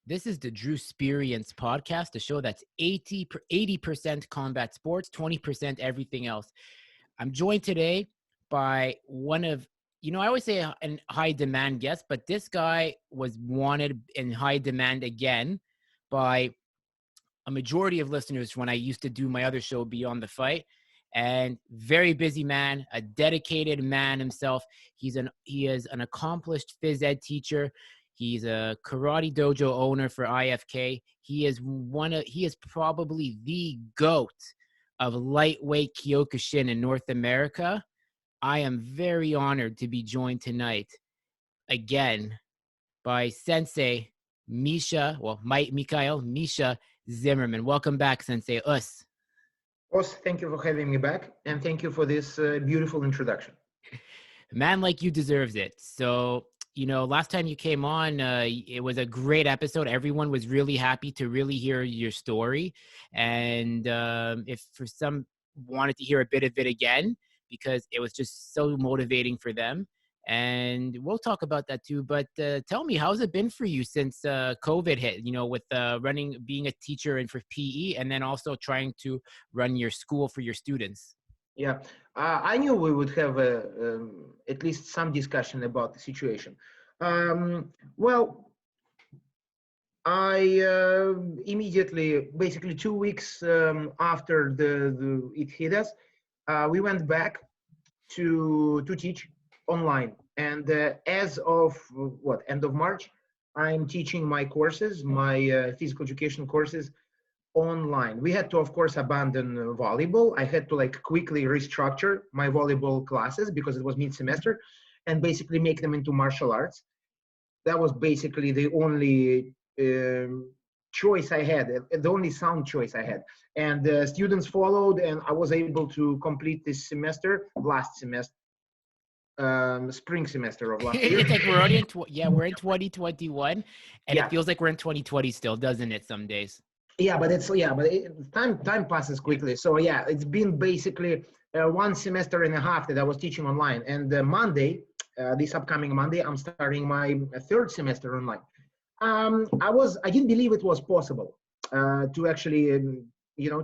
This is the Drew Experience podcast, a show that's 80% combat sports, 20% everything else. I'm joined today by one of, I always say a high demand guest, but this guy was wanted in high demand again by a majority of listeners when I used to do my other show, Beyond the Fight. And very busy man, a dedicated man himself. He is an accomplished phys ed teacher. He's a karate dojo owner for IFK. He is probably the GOAT of lightweight Kyokushin in North America. I am very honored to be joined tonight again by Sensei Mikhail Zimerman. Welcome back, Sensei. Boss, thank you for having me back, and thank you for this beautiful introduction. A man like you deserves it. So, last time you came on, it was a great episode. Everyone was really happy to really hear your story. And if for some wanted to hear a bit of it again, because it was just so motivating for them. And we'll talk about that too. But tell me, how's it been for you since COVID hit, with being a teacher and for PE, and then also trying to run your school for your students? Yeah, I knew we would have at least some discussion about the situation. Well, I immediately, basically 2 weeks after it hit us, we went back to teach online. And as of end of March, I'm teaching my courses, my physical education courses online. We had to, of course, abandon volleyball. I had to quickly restructure my volleyball classes because it was mid-semester and basically make them into martial arts. That was basically the only choice I had, the only sound choice I had. And students followed, and I was able to complete this semester, last semester, spring semester of last year. It's like we're already we're in 2021, and Yeah. it feels like we're in 2020 still, doesn't it? Some days. Yeah, but time passes quickly. So yeah, it's been basically 1 semester and a half that I was teaching online. And Monday, this upcoming Monday, I'm starting my third semester online. I didn't believe it was possible to actually,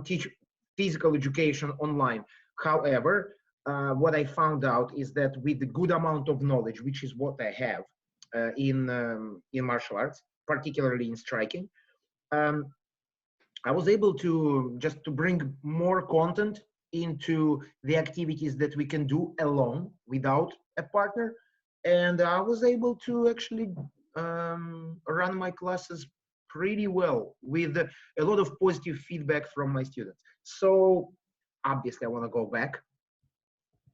teach physical education online. However, what I found out is that with the good amount of knowledge, which is what I have in martial arts, particularly in striking, I was able to just to bring more content into the activities that we can do alone without a partner, and I was able to actually run my classes pretty well with a lot of positive feedback from my students. So obviously, I want to go back.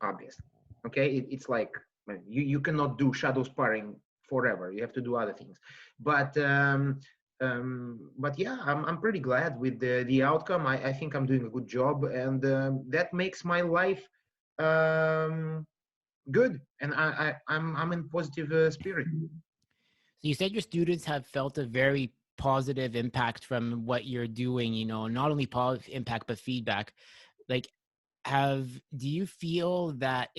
Obviously, okay, it's like you cannot do shadow sparring forever. You have to do other things, but yeah, I'm pretty glad with the outcome. I think I'm doing a good job, and that makes my life good, and I'm in positive spirit. So you said your students have felt a very positive impact from what you're doing. Not only positive impact but feedback. Like, do you feel that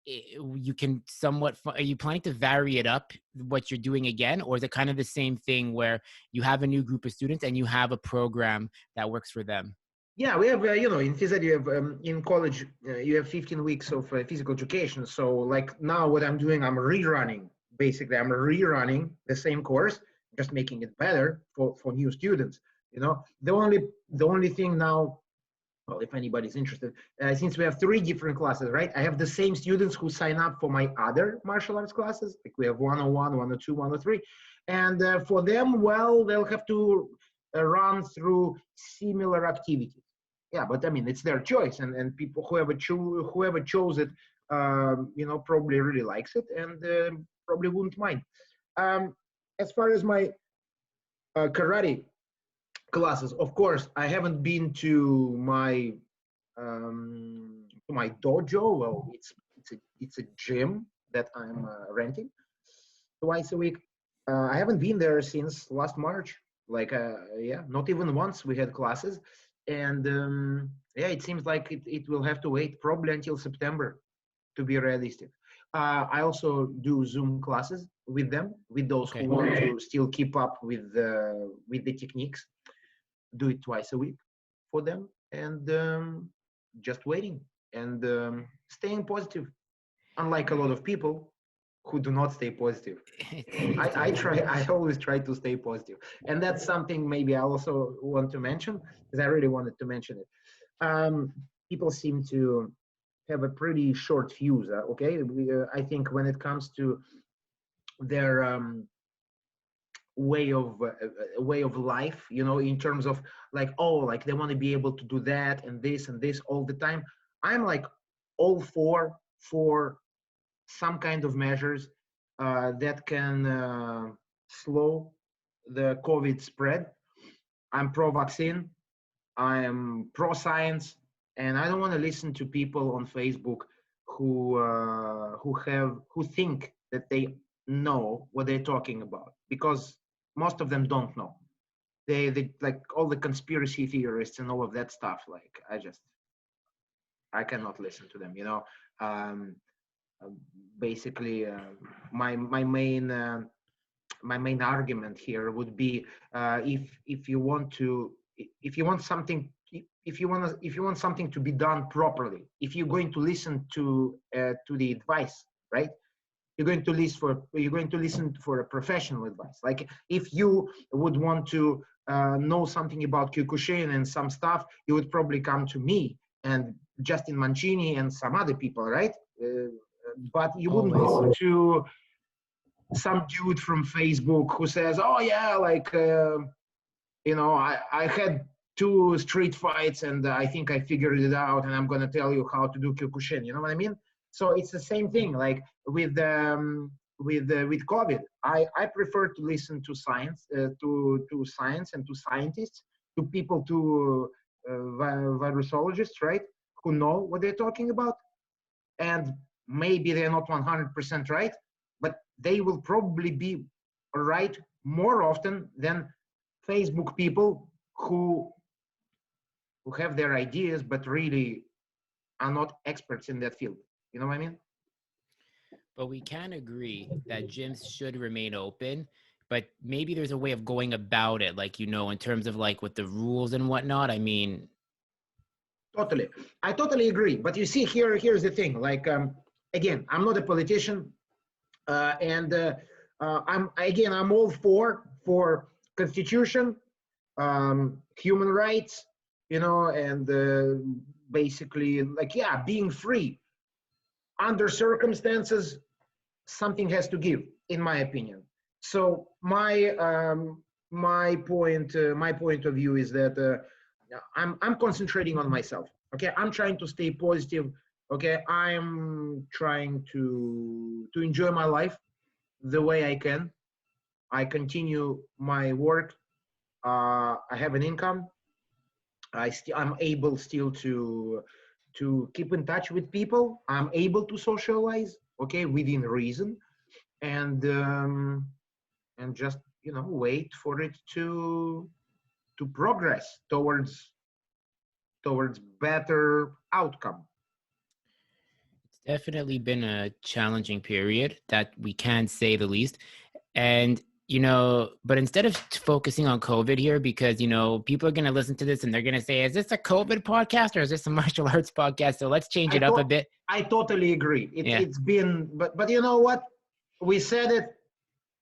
you can somewhat, are you planning to vary it up what you're doing again, or is it kind of the same thing where you have a new group of students and you have a program that works for them? Yeah, we have in phys ed, you have in college you have 15 weeks of physical education. So like now what I'm doing, I'm rerunning the same course, just making it better for new students. The only thing now, well, if anybody's interested, since we have 3 different classes, right? I have the same students who sign up for my other martial arts classes. Like we have 101, 102, 103. And for them, well, they'll have to run through similar activities. Yeah, but I mean, it's their choice. And people, whoever chose it, probably really likes it and probably wouldn't mind. As far as my karate classes, of course, I haven't been to my dojo. Well, it's a gym that I'm renting twice a week. I haven't been there since last March. Not even once we had classes, and it seems like it will have to wait probably until September, to be realistic. I also do Zoom classes with them, with those who Okay. want to still keep up with the techniques. Do it twice a week for them, and just waiting and staying positive. Unlike a lot of people who do not stay positive. I try. I always try to stay positive, and that's something maybe I also want to mention because I really wanted to mention it. People seem to have a pretty short fuse. Okay, I think when it comes to their way of life, in terms of like, oh, like they want to be able to do that and this all the time. I'm like all for some kind of measures that can slow the COVID spread. I'm pro-vaccine. I am pro-science, and I don't want to listen to people on Facebook who think that they know what they're talking about, because most of them don't know. They like all the conspiracy theorists and all of that stuff. Like I cannot listen to them. Um, Basically, my main argument here would be, if you want to, if you want something, if you want something to be done properly, if you're going to listen to the advice, right? You're going to listen for a professional advice. Like if you would want to know something about Kyokushin and some stuff, you would probably come to me and Justin Mancini and some other people, right? But you wouldn't go to some dude from Facebook who says, "Oh yeah, like I had two street fights and I think I figured it out, and I'm gonna tell you how to do Kyokushin." You know what I mean? So it's the same thing. Like with COVID, I prefer to listen to science, to science and to scientists, to people, to virusologists, right? Who know what they're talking about, and maybe they're not 100% right, but they will probably be right more often than Facebook people who have their ideas but really are not experts in that field. You know what I mean? But we can agree that gyms should remain open, but maybe there's a way of going about it, like, in terms of like with the rules and whatnot. I mean, Totally. I totally agree. But you see, here's the thing. Like, again, I'm not a politician, and I'm all for constitution, human rights, and basically, like, yeah, being free under circumstances. Something has to give, in my opinion. So my point of view is that I'm concentrating on myself. Okay, I'm trying to stay positive. Okay, I'm trying to enjoy my life the way I can. I continue my work. I have an income. I'm able still to keep in touch with people. I'm able to socialize. Okay, within reason, and just wait for it to progress towards better outcome. it's definitely been a challenging period, that we can say the least. And, but instead of focusing on COVID here, because, people are going to listen to this and they're going to say, is this a COVID podcast or is this a martial arts podcast? So let's change it up a bit. I totally agree. Yeah. It's been, but you know what? We said it,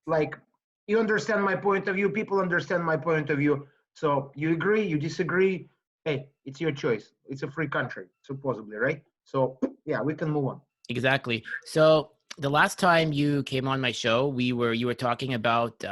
like, you understand my point of view. People understand my point of view. So you agree, you disagree. Hey, it's your choice. It's a free country, supposedly, right? So yeah, we can move on. Exactly. So the last time you came on my show, you were talking about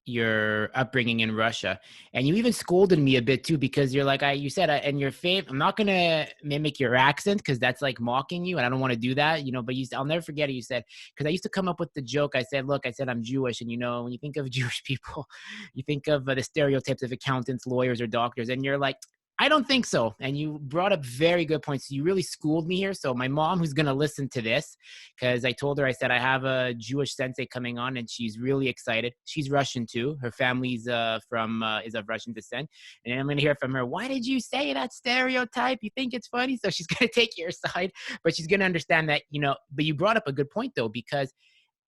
your upbringing in Russia, and you even scolded me a bit too, because you're like, you said, and your I'm not gonna mimic your accent because that's like mocking you, and I don't want to do that, But I'll never forget it. You said, because I used to come up with the joke. I said, look, I'm Jewish, and when you think of Jewish people, you think of the stereotypes of accountants, lawyers, or doctors, and you're like, I don't think so. And you brought up very good points. You really schooled me here. So my mom, who's going to listen to this, because I told her, I said, I have a Jewish sensei coming on, and she's really excited. She's Russian too. Her family's is of Russian descent. And I'm going to hear from her, why did you say that stereotype? You think it's funny? So she's going to take your side, but she's going to understand that, but you brought up a good point though, because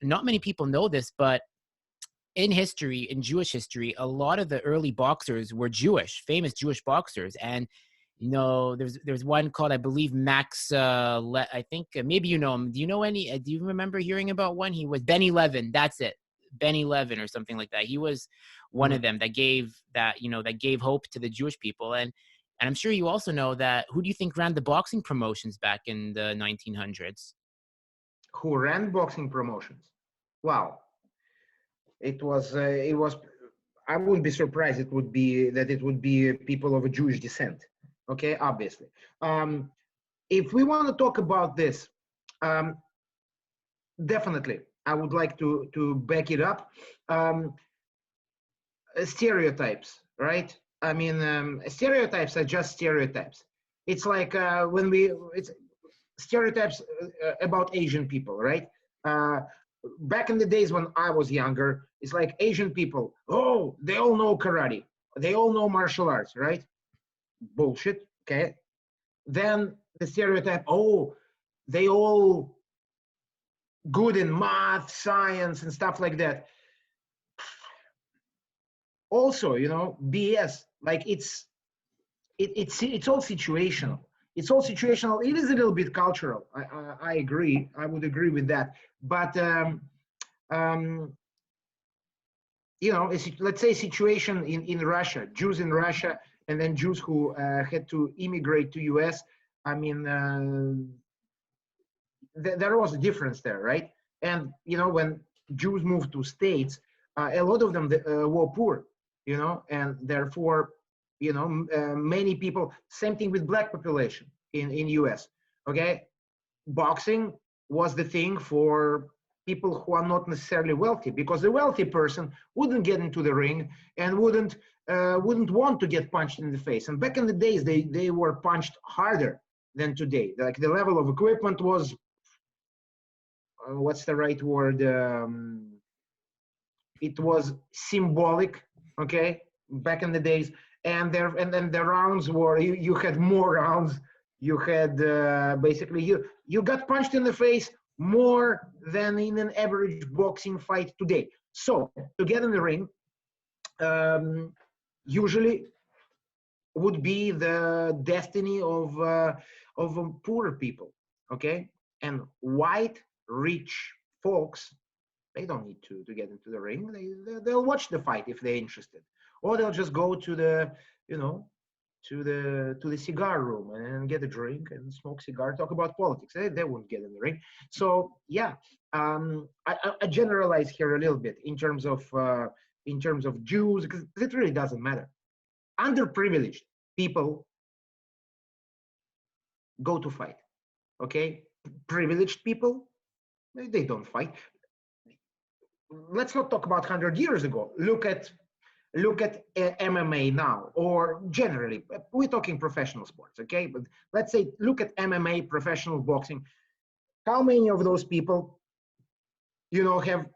not many people know this, but in history, in Jewish history, a lot of the early boxers were Jewish, famous Jewish boxers. And, there's one called, I believe, Max, I think maybe you know him. Do you remember hearing about one? He was Benny Levin. That's it. Benny Levin or something like that. He was one of them that gave hope to the Jewish people. And I'm sure you also know that, who do you think ran the boxing promotions back in the 1900s? Who ran boxing promotions? Wow. It was, I wouldn't be surprised it would be people of a Jewish descent. Okay, obviously. If we want to talk about this, definitely, I would like to back it up. Stereotypes, right? I mean, stereotypes are just stereotypes. It's like it's stereotypes about Asian people, right? Back in the days when I was younger, it's like Asian people, oh, they all know karate. They all know martial arts, right? Bullshit, okay? Then the stereotype, oh, they all good in math, science, and stuff like that. Also, BS, like it's all situational. It's all situational. It is a little bit cultural. I agree. I would agree with that. But let's say situation in Russia, Jews in Russia, and then Jews who had to immigrate to US. I mean, there was a difference there, right? And when Jews moved to states, a lot of them were poor, and therefore, many people. Same thing with black population in US. Okay, boxing was the thing for people who are not necessarily wealthy, because the wealthy person wouldn't get into the ring and wouldn't want to get punched in the face. And back in the days, they were punched harder than today. Like the level of equipment was, what's the right word? It was symbolic, okay, back in the days. And then the rounds were, you had more rounds. You had basically you got punched in the face more than in an average boxing fight today. So to get in the ring, usually would be the destiny of poorer people, okay? And white rich folks, they don't need to get into the ring. They'll watch the fight if they're interested, or they'll just go to the to the cigar room and get a drink and smoke cigar, talk about politics. They won't get in the ring. So yeah, I generalize here a little bit in terms of Jews, because it really doesn't matter. Underprivileged people go to fight. Okay, privileged people, they don't fight. Let's not talk about 100 years ago. Look at MMA now, or generally, we're talking professional sports, okay? But let's say, look at MMA, professional boxing. How many of those people, have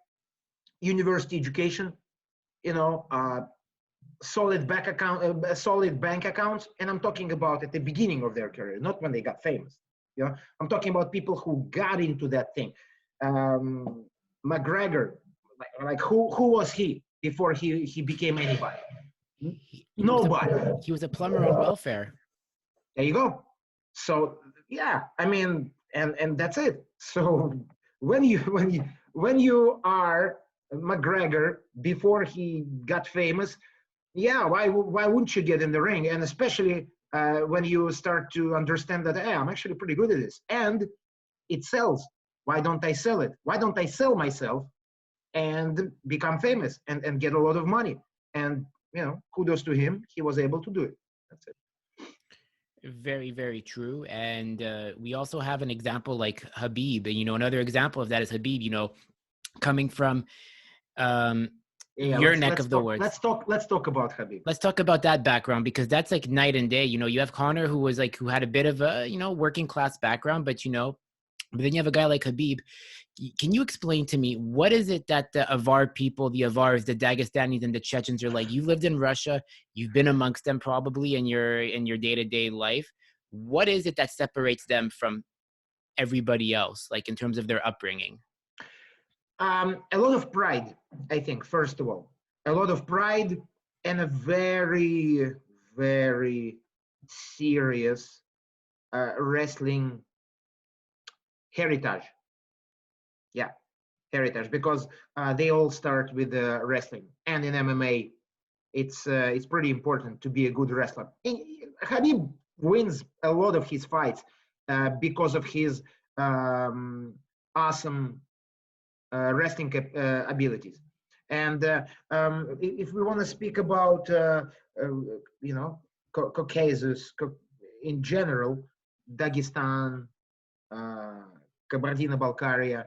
university education, solid bank accounts? And I'm talking about at the beginning of their career, not when they got famous. I'm talking about people who got into that thing. McGregor, like who was he before he became anybody? Nobody. He was a plumber on welfare. There you go. So yeah, I mean, and that's it. So when you are McGregor before he got famous, yeah, why wouldn't you get in the ring? And especially when you start to understand that, hey, I'm actually pretty good at this, and it sells. Why don't I sell it? Why don't I sell myself and become famous and get a lot of money? And kudos to him, he was able to do it. That's it. Very, very true. And we also have an example like Habib. Another example of that is Habib, coming from Yeah, your neck of the woods. Let's talk about Khabib. Let's talk about that background, because that's like night and day. You know, you have Connor, who had a bit of a, working class background, but but then you have a guy like Khabib. Can you explain to me, what is it that the Avar people, the Avars, the Dagestanis, and the Chechens are like? You lived in Russia, you've been amongst them probably in your day-to-day life. What is it that separates them from everybody else, like in terms of their upbringing? A lot of pride, I think. First of all, a lot of pride and a very, very serious wrestling heritage. Yeah, heritage, because they all start with wrestling, and in MMA, it's pretty important to be a good wrestler. Khabib wins a lot of his fights because of his awesome wrestling abilities. And if we want to speak about Caucasus in general, Dagestan, Kabardino-Balkaria,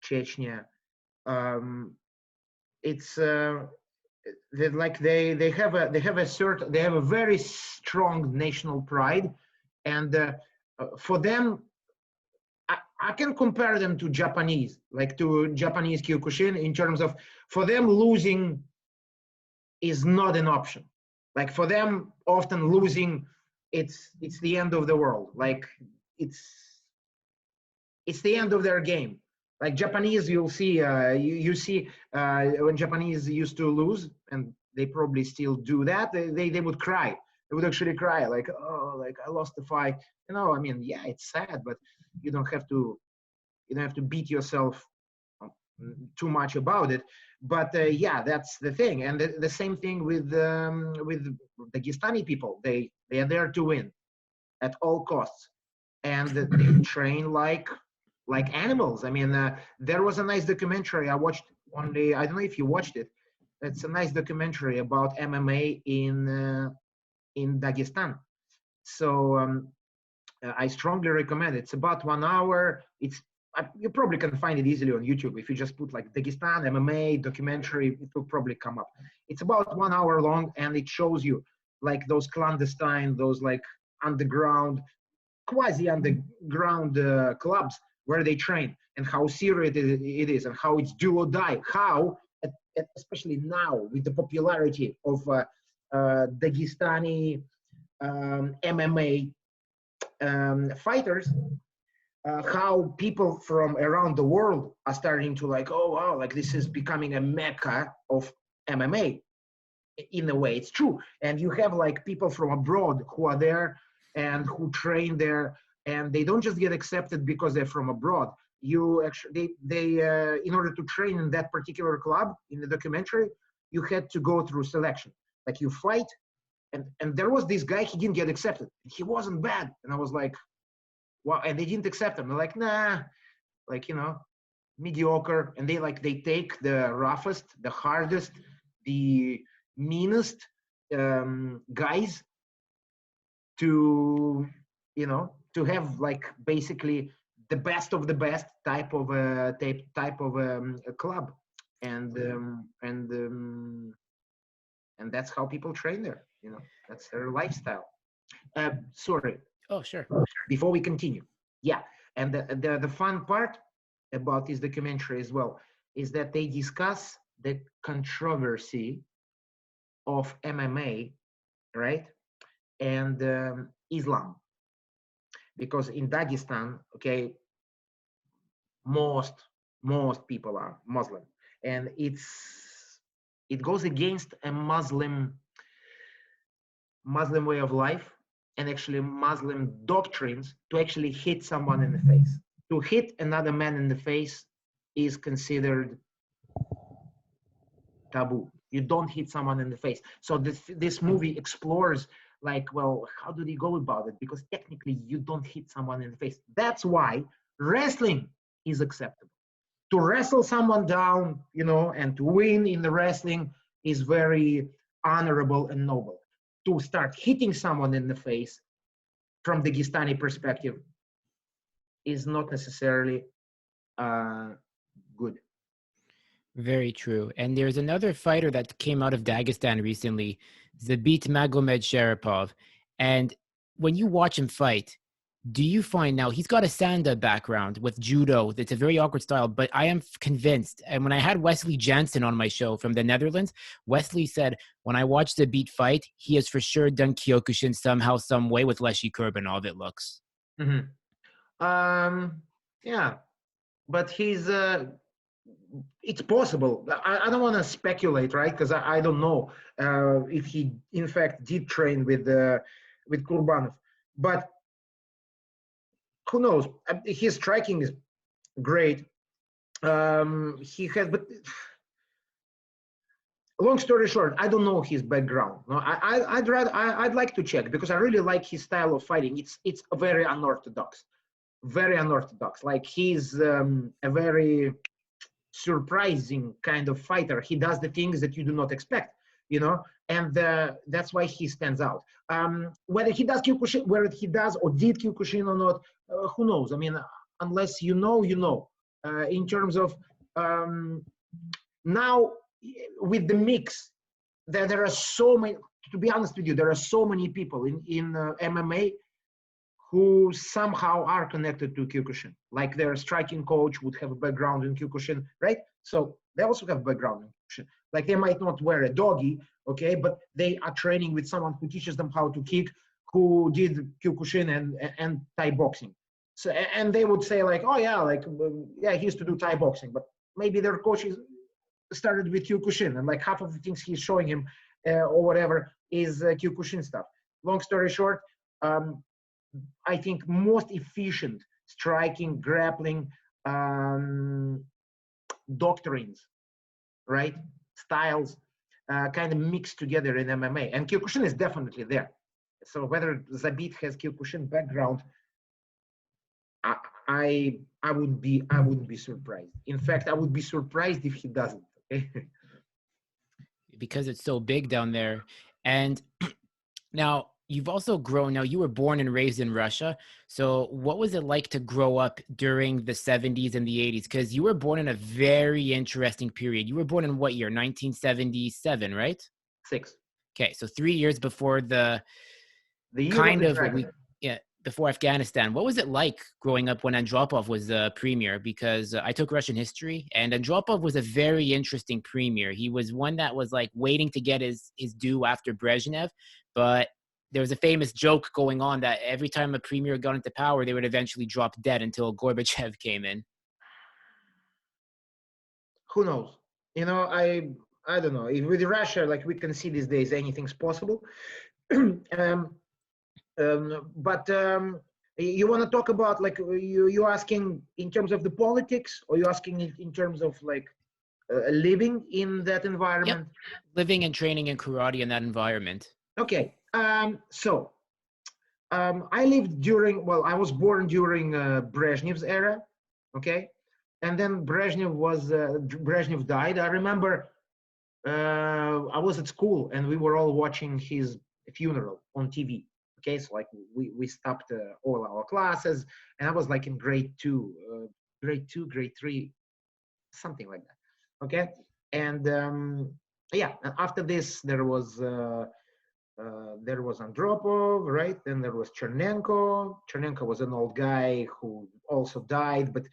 Chechnya, it's like they have a very strong national pride, and for them, I can compare them to Japanese, like to Japanese Kyokushin, in terms of, for them, losing is not an option. Like for them, often losing, it's the end of the world. Like it's the end of their game. Like Japanese, you'll see, you see when Japanese used to lose, and they probably still do that, they would cry. They would actually cry, like, oh, like I lost the fight. I mean, yeah, it's sad, but you don't have to beat yourself too much about it. But yeah, that's the thing. And the same thing with Dagestani people. They are there to win at all costs, and they train like animals. I mean, there was a nice documentary I watched one day. I don't know if you watched it. It's a nice documentary about MMA in Dagestan. So I strongly recommend it. It's about 1 hour. You probably can find it easily on YouTube. If you just put like Dagestan MMA documentary, it will probably come up. It's about 1 hour long, and it shows you like those clandestine, those like underground, quasi underground clubs where they train, and how serious it is, and how it's do or die. How, especially now with the popularity of Dagestani MMA fighters, how people from around the world are starting to like, oh wow, like this is becoming a mecca of MMA. In a way, it's true. And you have like people from abroad who are there and who train there, and they don't just get accepted because they're from abroad. You actually, they in order to train in that particular club in the documentary, you had to go through selection. Like you fight, and there was this guy, he didn't get accepted. He wasn't bad, and I was like, wow. And they didn't accept him. They're like, nah, like mediocre. And they take the roughest, the hardest, the meanest guys to to have like basically the best of the best type of a club, and that's how people train there. That's their lifestyle. Sorry. Oh, sure. Before we continue, yeah, and the fun part about this documentary as well is that they discuss the controversy of MMA, right, and Islam, because in Dagestan, okay, most people are Muslim, and it goes against a Muslim way of life, and actually Muslim doctrines, to actually hit someone in the face. To hit another man in the face is considered taboo. You don't hit someone in the face. So this movie explores like, well, how do they go about it? Because technically you don't hit someone in the face. That's why wrestling is acceptable. To wrestle someone down, and to win in the wrestling is very honorable and noble. To start hitting someone in the face from the Dagestani perspective is not necessarily good. Very true. And there's another fighter that came out of Dagestan recently, Zabit Magomed-Sharipov. And when you watch him fight, do you find now he's got a Sanda background with judo? It's a very awkward style, but I am convinced. And when I had Wesley Jansen on my show from the Netherlands, Wesley said, when I watched the beat fight, he has for sure done Kyokushin somehow, some way with Leshy Kurbanov, it looks. Yeah, but it's possible. I don't want to speculate, right? Because I don't know if he in fact did train with Kurbanov, but who knows? His striking is great. He has, but long story short, I don't know his background. No, I'd like to check because I really like his style of fighting. It's very unorthodox, very unorthodox. Like he's a very surprising kind of fighter. He does the things that you do not expect, and that's why he stands out. Whether he does Kyokushin, whether he does or did Kyokushin or not, who knows? I mean, unless you know, in terms of now with the mix, there are so many. To be honest with you, there are so many people in MMA who somehow are connected to Kyokushin. Like their striking coach would have a background in Kyokushin, right? So they also have background in Kyokushin. Like they might not wear a dogi, okay, but they are training with someone who teaches them how to kick, who did Kyokushin and Thai boxing. So and they would say like, oh yeah, like yeah, he used to do Thai boxing, but maybe their coaches started with Kyokushin, and like half of the things he's showing him or whatever is Kyokushin stuff. Long story short, I think most efficient striking, grappling doctrines, right? Styles kind of mixed together in MMA, and Kyokushin is definitely there. So whether Zabit has Kyokushin background, I wouldn't be surprised. In fact, I would be surprised if he doesn't. Okay? Because it's so big down there. And now you've also grown. Now you were born and raised in Russia. So what was it like to grow up during the 70s and the 80s? Because you were born in a very interesting period. You were born in what year? 1977, right? Six. Okay, so 3 years before the year kind of of what we before Afghanistan. What was it like growing up when Andropov was the premier? Because I took Russian history, and Andropov was a very interesting premier. He was one that was like waiting to get his due after Brezhnev, but there was a famous joke going on that every time a premier got into power, they would eventually drop dead until Gorbachev came in. Who knows? I don't know. With Russia, like we can see these days, anything's possible. But you want to talk about like you asking in terms of the politics, or you asking in terms of like living in that environment? Yep. Living and training in karate in that environment. Okay. So I lived during. Well, I was born during Brezhnev's era. Okay, and then Brezhnev died. I remember I was at school and we were all watching his funeral on TV. Okay, so like we stopped all our classes, and I was like in grade two, grade three, something like that. Okay, and yeah, after this there was Andropov, right? Then there was Chernenko. Chernenko was an old guy who also died, but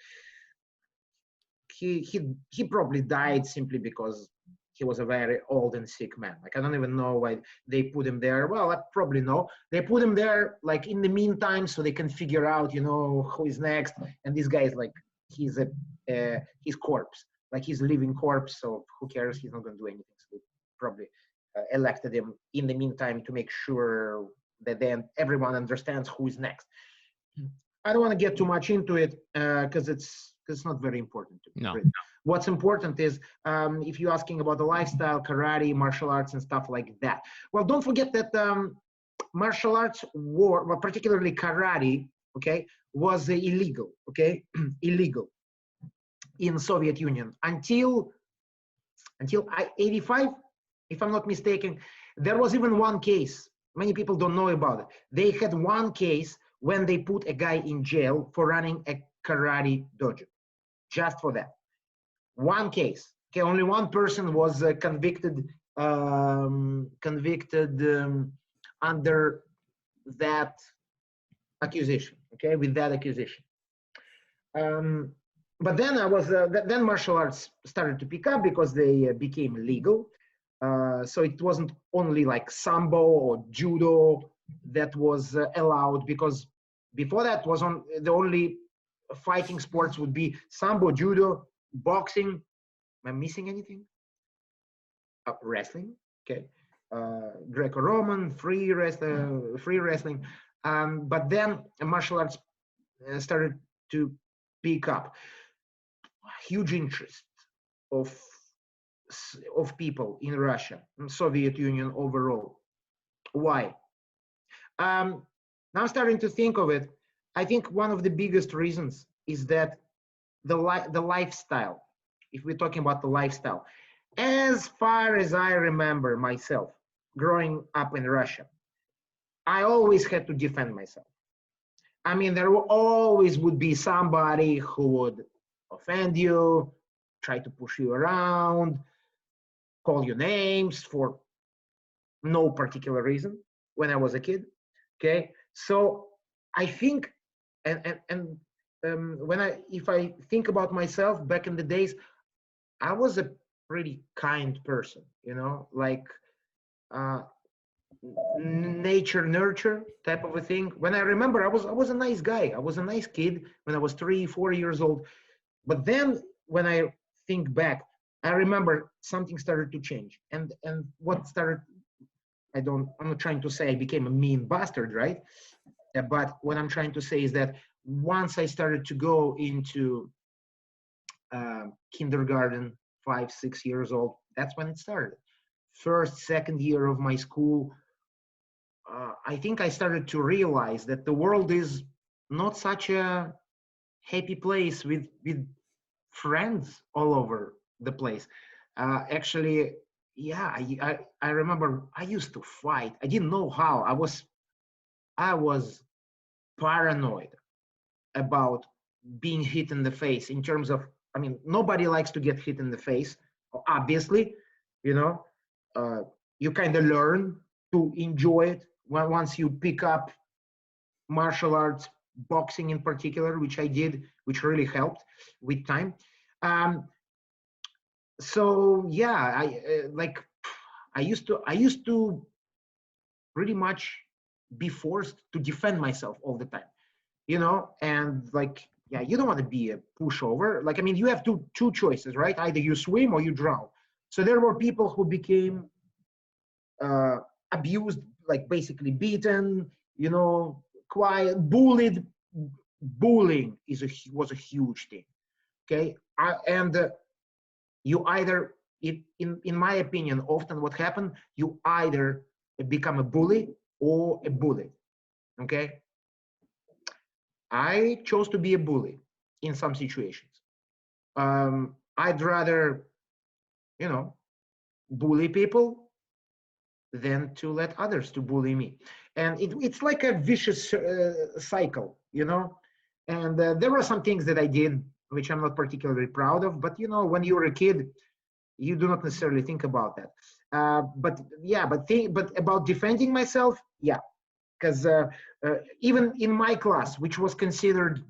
he probably died simply because he was a very old and sick man. Like I don't even know why they put him there. Well, I probably know they put him there like in the meantime so they can figure out, who is next. And this guy is like he's his corpse, like he's a living corpse. So who cares? He's not going to do anything. So they probably elected him in the meantime to make sure that then everyone understands who is next. I don't want to get too much into it because it's not very important to me. No. What's important is if you're asking about the lifestyle, karate, martial arts, and stuff like that. Well, don't forget that martial arts well, particularly karate, okay, was illegal, okay, illegal in Soviet Union until 85, if I'm not mistaken. There was even one case. Many people don't know about it. They had one case when they put a guy in jail for running a karate dojo, just for that. One case. Okay, only one person was convicted under that accusation. Okay, with that accusation. Um, but then then martial arts started to pick up because they became legal. So it wasn't only like sambo or judo that was allowed, because before that was on the only fighting sports would be sambo, judo, boxing. Am I missing anything? Wrestling, okay, Greco-Roman, free wrestling. But then martial arts started to pick up. Huge interest of people in Russia and Soviet Union overall. Why? Now starting to think of it, I think one of the biggest reasons is that the lifestyle. If we're talking about the lifestyle, as far as I remember myself growing up in Russia, I always had to defend myself. I mean, there always would be somebody who would offend you, try to push you around, call you names for no particular reason when I was a kid. Okay, so I think, when if I think about myself back in the days, I was a pretty kind person, you know, like uh, nature nurture type of a thing. When I remember, I was a nice guy. I was a nice kid when I was 3, 4 years old. But then when I think back, I remember something started to change. And what started, I'm not trying to say I became a mean bastard, right? But what I'm trying to say is that once I started to go into kindergarten, 5, 6 years old, that's when it started. First, second year of my school, I think I started to realize that the world is not such a happy place with friends all over the place. Actually, yeah, I remember I used to fight. I didn't know how. I was paranoid about being hit in the face in terms of, I mean, nobody likes to get hit in the face, obviously, you know. uh, you kind of learn to enjoy it once you pick up martial arts, boxing in particular, which I did, which really helped with time. um, so yeah, like I used to pretty much be forced to defend myself all the time, you know. And like, yeah, you don't want to be a pushover. Like, I mean, you have two choices, right? Either you swim or you drown. So there were people who became uh, abused, like basically beaten, you know, quiet, bullied. Bullying was a huge thing. Okay, and you either, in my opinion, often what happened, you either become a bully or a bully. Okay, I chose to be a bully in some situations. I'd rather, you know, bully people than to let others to bully me. And it's like a vicious cycle, you know. And there were some things that I did which I'm not particularly proud of, but you know, when you're a kid, you do not necessarily think about that. But yeah, but about defending myself, yeah, because even in my class, which was considered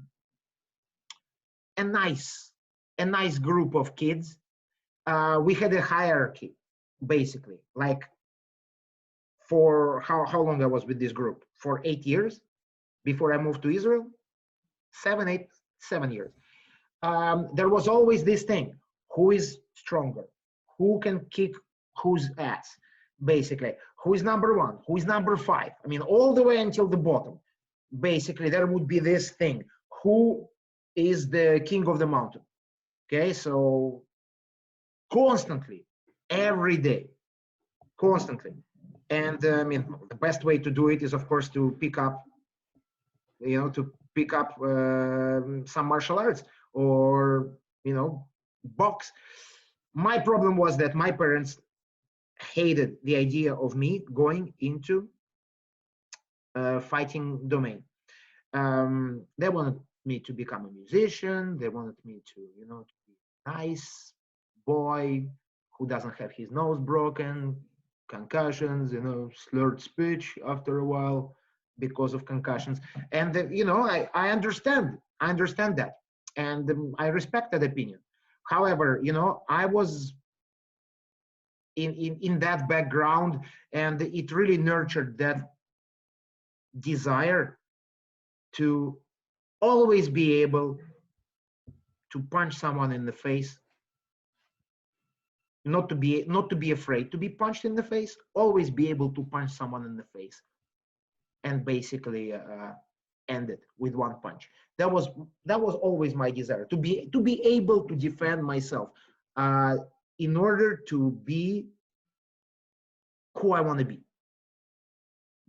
a nice a nice group of kids, we had a hierarchy, basically. Like, for how long I was with this group? For 8 years before I moved to Israel. 7 8 7 years. There was always this thing: who is stronger, who can kick whose ass, basically, who is number one, who is number five. I mean, all the way until the bottom. Basically, there would be this thing: who is the king of the mountain. Okay, so constantly, every day, constantly. And I mean, the best way to do it is, of course, to pick up, to pick up some martial arts, or box. My problem was that my parents hated the idea of me going into fighting domain. They wanted me to become a musician. They wanted me to, to be nice boy who doesn't have his nose broken, concussions, slurred speech after a while because of concussions. And I understand that, and I respect that opinion. However, I was in that background, and it really nurtured that desire to always be able to punch someone in the face, not to be afraid to be punched in the face, always be able to punch someone in the face and basically end it with one punch. That was always my desire, to be able to defend myself in order to be who I want to be.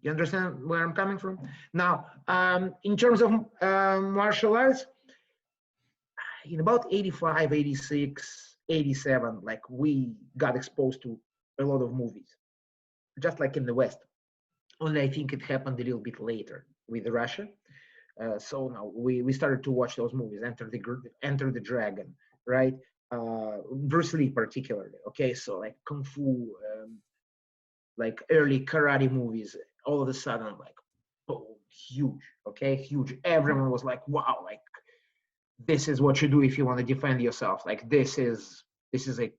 You understand where I'm coming from? Now, in terms of martial arts, in about 85, 86, 87, like we got exposed to a lot of movies, just like in the West. Only I think it happened a little bit later with Russia. So now we started to watch those movies, Enter the Dragon, right? Bruce Lee particularly. Okay, so like kung fu, like early karate movies. All of a sudden, like, oh, huge. Okay, huge. Everyone was like, wow, like this is what you do if you want to defend yourself. Like this is a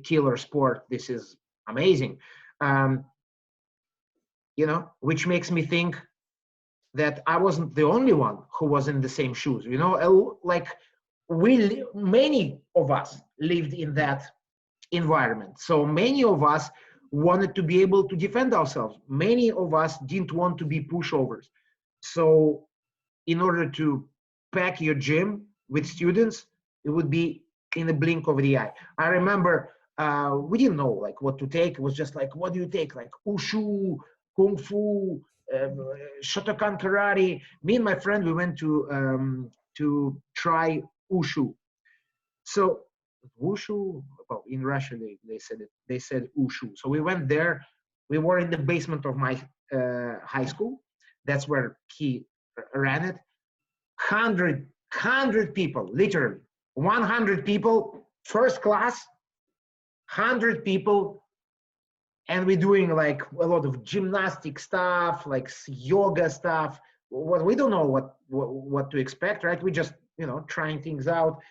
killer sport. This is amazing. Um, which makes me think that I wasn't the only one who was in the same shoes. Like many of us lived in that environment. So many of us wanted to be able to defend ourselves. Many of us didn't want to be pushovers. So in order to pack your gym with students, it would be in the blink of the eye. I remember we didn't know like what to take. It was just like, what do you take? Like Wushu, Kung Fu, Shotokan Karate. Me and my friend, we went to try Wushu. So Wushu, well, in Russia they said Wushu. So we went there. We were in the basement of my high school. That's where he ran it. 100 people, literally 100 people, first class, 100 people, and we're doing like a lot of gymnastic stuff, like yoga stuff. What we don't know what to expect, right? We just trying things out.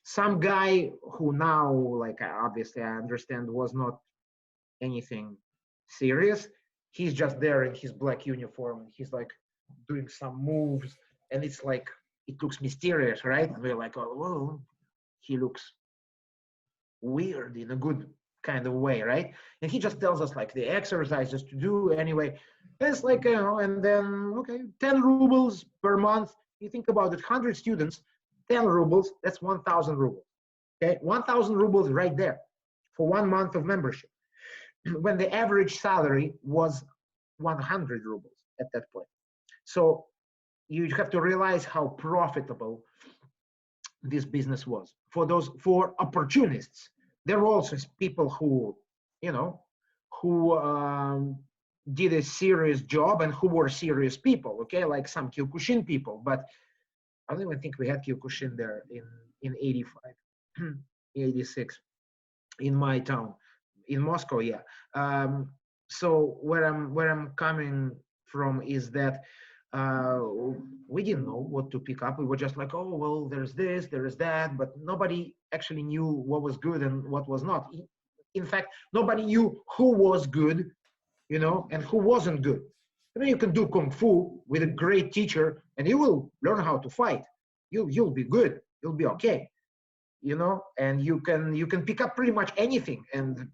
Some guy who now, like obviously I understand, was not anything serious. He's just there in his black uniform, and he's like doing some moves, and it's like it looks mysterious, right? And we're like, oh, whoa, he looks weird in a good kind of way, right? And he just tells us like the exercises to do anyway. It's like, and then, okay, 10 rubles per month. You think about it, 100 students, 10 rubles, that's 1,000 rubles. Okay, 1,000 rubles right there for 1 month of membership. When the average salary was 100 rubles at that point. So you have to realize how profitable this business was for opportunists. There were also people who did a serious job and who were serious people, okay, like some Kyokushin people. But I don't even think we had Kyokushin there in 85 86 in my town, in Moscow. Yeah. So where I'm coming from is that we didn't know what to pick up. We were just like, oh, well, there's this, there is that, but nobody actually knew what was good and what was not. In fact, nobody knew who was good, and who wasn't good. I mean, you can do kung fu with a great teacher, and you will learn how to fight. You'll be good. You'll be okay, and you can pick up pretty much anything and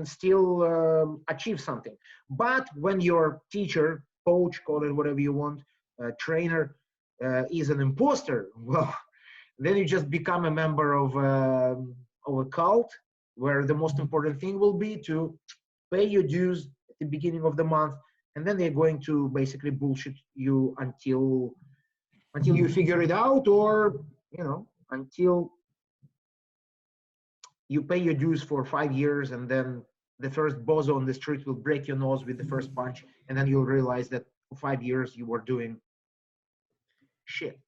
still achieve something. But when your teacher, coach, call it whatever you want, trainer, is an imposter, well, then you just become a member of a cult, where the most important thing will be to pay your dues at the beginning of the month, and then they're going to basically bullshit you until you figure it out, or until you pay your dues for 5 years, and then the first bozo on the street will break your nose with the first punch, and then you'll realize that for 5 years you were doing shit,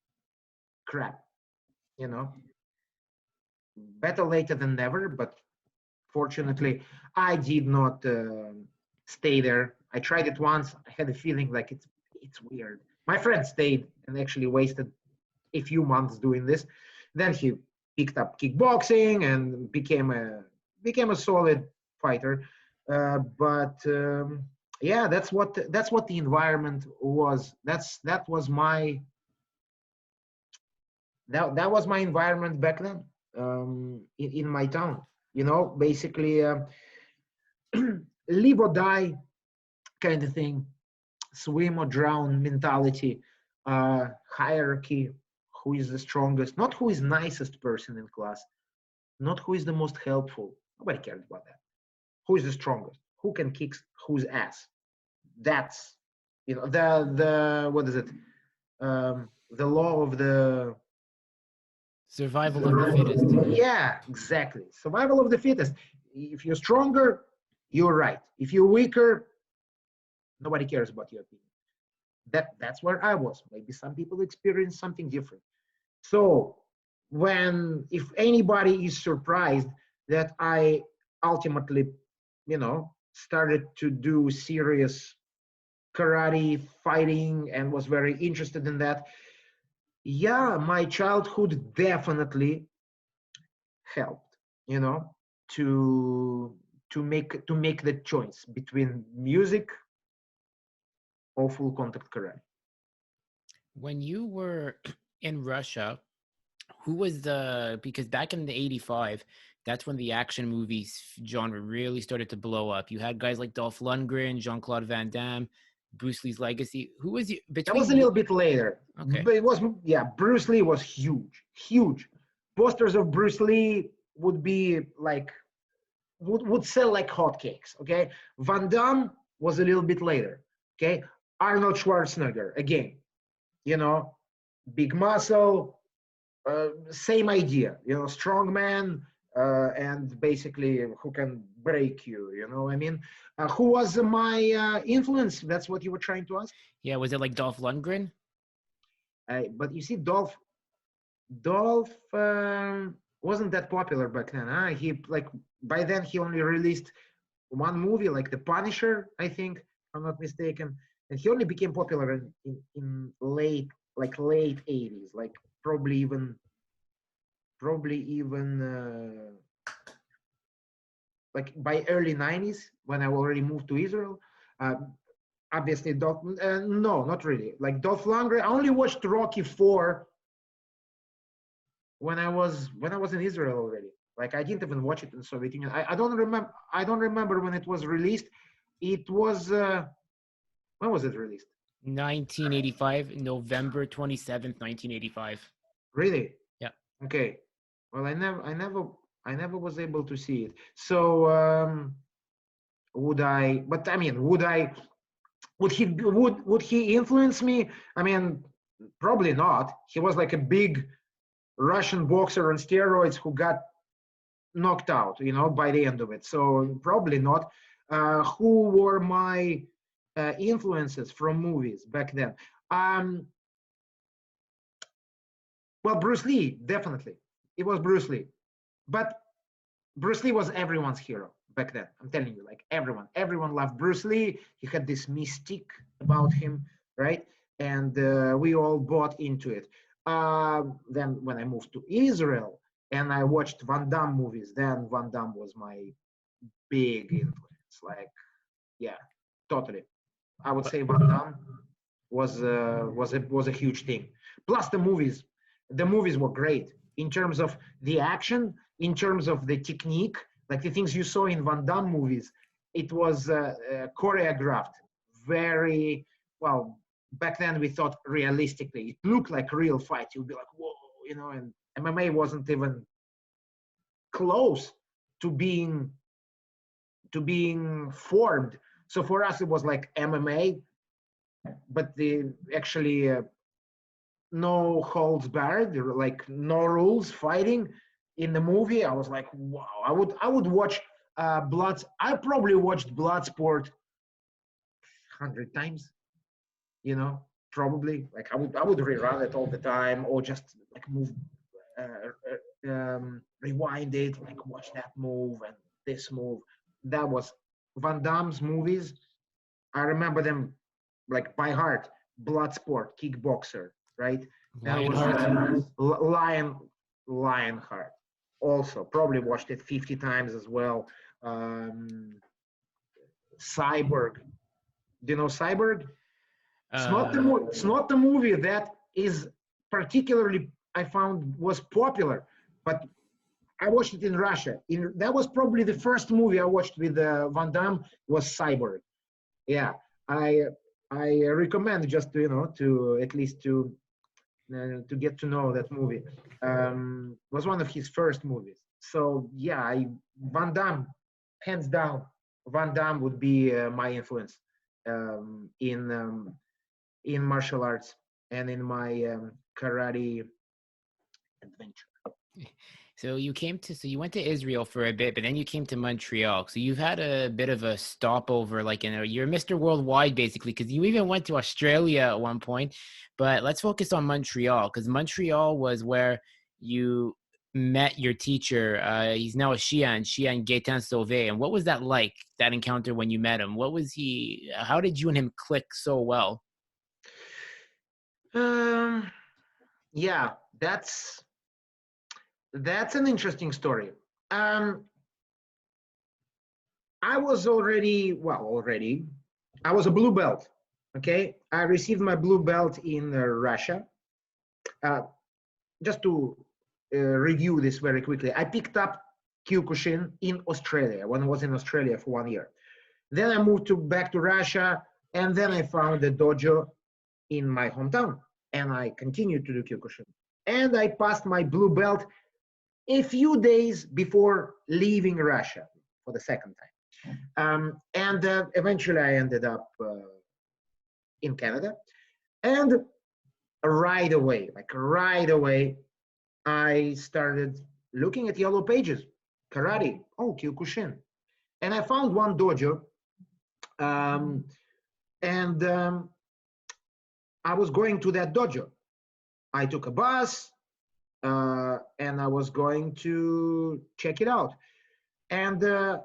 crap, better later than never, but fortunately, I did not stay there. I tried it once. I had a feeling like it's weird. My friend stayed and actually wasted a few months doing this. Then he picked up kickboxing and became a solid fighter. But yeah, that's what the environment was. That was my environment back then, in my town. Basically, live or die kind of thing, swim or drown mentality, hierarchy. Who is the strongest? Not who is nicest person in class. Not who is the most helpful. Nobody cared about that. Who is the strongest? Who can kick whose ass? That's the what is it? The law of the Survival of the fittest. yeah, exactly. Survival of the fittest. If you're stronger, you're right. If you're weaker, nobody cares about your opinion. That's where I was. Maybe some people experience something different. So if anybody is surprised that I ultimately, started to do serious karate fighting and was very interested in that, yeah, my childhood definitely helped, you know, to to make the choice between music or full contact karate. When you were in Russia, who was because back in the 85, that's when the action movies genre really started to blow up. You had guys like Dolph Lundgren, Jean-Claude Van Damme, Bruce Lee's legacy. Who was you That was between a you? little bit later, Okay. but it was, yeah. Bruce Lee was huge, huge. Posters of Bruce Lee would be like would sell like hotcakes. Okay, Van Damme was a little bit later. Okay, Arnold Schwarzenegger again. You know, big muscle, same idea. Strong man, and basically who can break you. I mean, who was my influence? That's what you were trying to ask. Yeah, was it like Dolph Lundgren? But you see, Dolph wasn't that popular back then. He like by then he only released one movie, like The Punisher, I think, if I'm not mistaken, and he only became popular in late 80s, like probably even like by early 90s when I already moved to Israel. Uh, Obviously, no, not really. Like Dolph Lundgren, I only watched Rocky 4 when I was in Israel already. Like I didn't even watch it in Soviet Union. I don't remember. I don't remember when it was released. It was when was it released? 1985, November 27th, 1985. Really? Yeah. Okay. Well, I never was able to see it. So would I? But I mean, would I? Would he influence me? I mean, probably not. He was like a big Russian boxer on steroids who got knocked out, by the end of it. So probably not. Who were my influences from movies back then? Um, well, Bruce Lee, definitely. It was Bruce Lee. But Bruce Lee was everyone's hero back then. I'm telling you, like everyone loved Bruce Lee. He had this mystique about him, right? And we all bought into it. Then when I moved to Israel and I watched Van Damme movies, then Van Damme was my big influence. Like, yeah, totally. I would But say Van Damme was a huge thing. Plus the movies were great in terms of the action, in terms of the technique, like the things you saw in Van Damme movies. It was choreographed very well. Back then, we thought realistically. It looked like real fight. You'd be like, whoa, and MMA wasn't even close to being formed. So for us, it was like MMA, but the actually no holds barred, like no rules fighting in the movie. I was like, wow. I would watch blood. I probably watched Bloodsport 100 times. Probably like I would rerun it all the time, or just like move rewind it, like watch that move and this move. That was Van Damme's movies. I remember them like by heart. Bloodsport, Kickboxer, right? Then it was Lionheart. Lionheart. Also, probably watched it 50 times as well. Um, Cyborg. Do you know Cyborg? Uh, It's not the movie that is particularly I found was popular, but I watched it in Russia. That was probably the first movie I watched with Van Damme was Cyborg. Yeah, I I recommend just to to at least to get to know that movie. Was one of his first movies. So yeah, Van Damme, hands down, Van Damme would be my influence um, in um, in martial arts and in my karate adventure. so you went to Israel for a bit, but then you came to Montreal. So you've had a bit of a stopover, like you're Mr. Worldwide basically, because you even went to Australia at one point. But let's focus on Montreal, because Montreal was where you met your teacher. He's now a Shian Gaetan Sauvé. And what was that like? That encounter when you met him? What was he? How did you and him click so well? Um, yeah, that's an interesting story. Um, I was already, I was a blue belt. Okay, I received my blue belt in Russia. Uh, just to review this very quickly, I picked up Kyokushin in Australia when I was in Australia for 1 year. Then I moved back to Russia, and then I found a dojo in my hometown, and I continued to do Kyokushin. And I passed my blue belt a few days before leaving Russia for the second time. And eventually I ended up in Canada. And right away, I started looking at yellow pages, karate, oh, Kyokushin. And I found one dojo, um, and I was going to that dojo. I took a bus, and I was going to check it out. And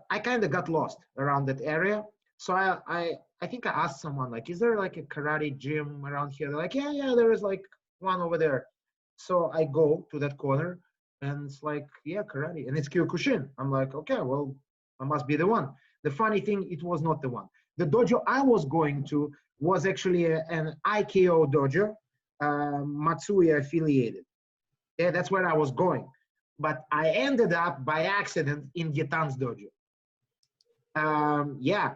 I kind of got lost around that area. So I think I asked someone like, "Is there like a karate gym around here?" They're like, "Yeah, there is like one over there." So I go to that corner, and it's like, "Yeah, karate," and it's Kyokushin. I'm like, "Okay, well, I must be the one." The funny thing, it was not the one. The dojo I was going to was actually an IKO dojo, Matsuya affiliated. Yeah, that's where I was going. But I ended up by accident in Getan's dojo. Yeah,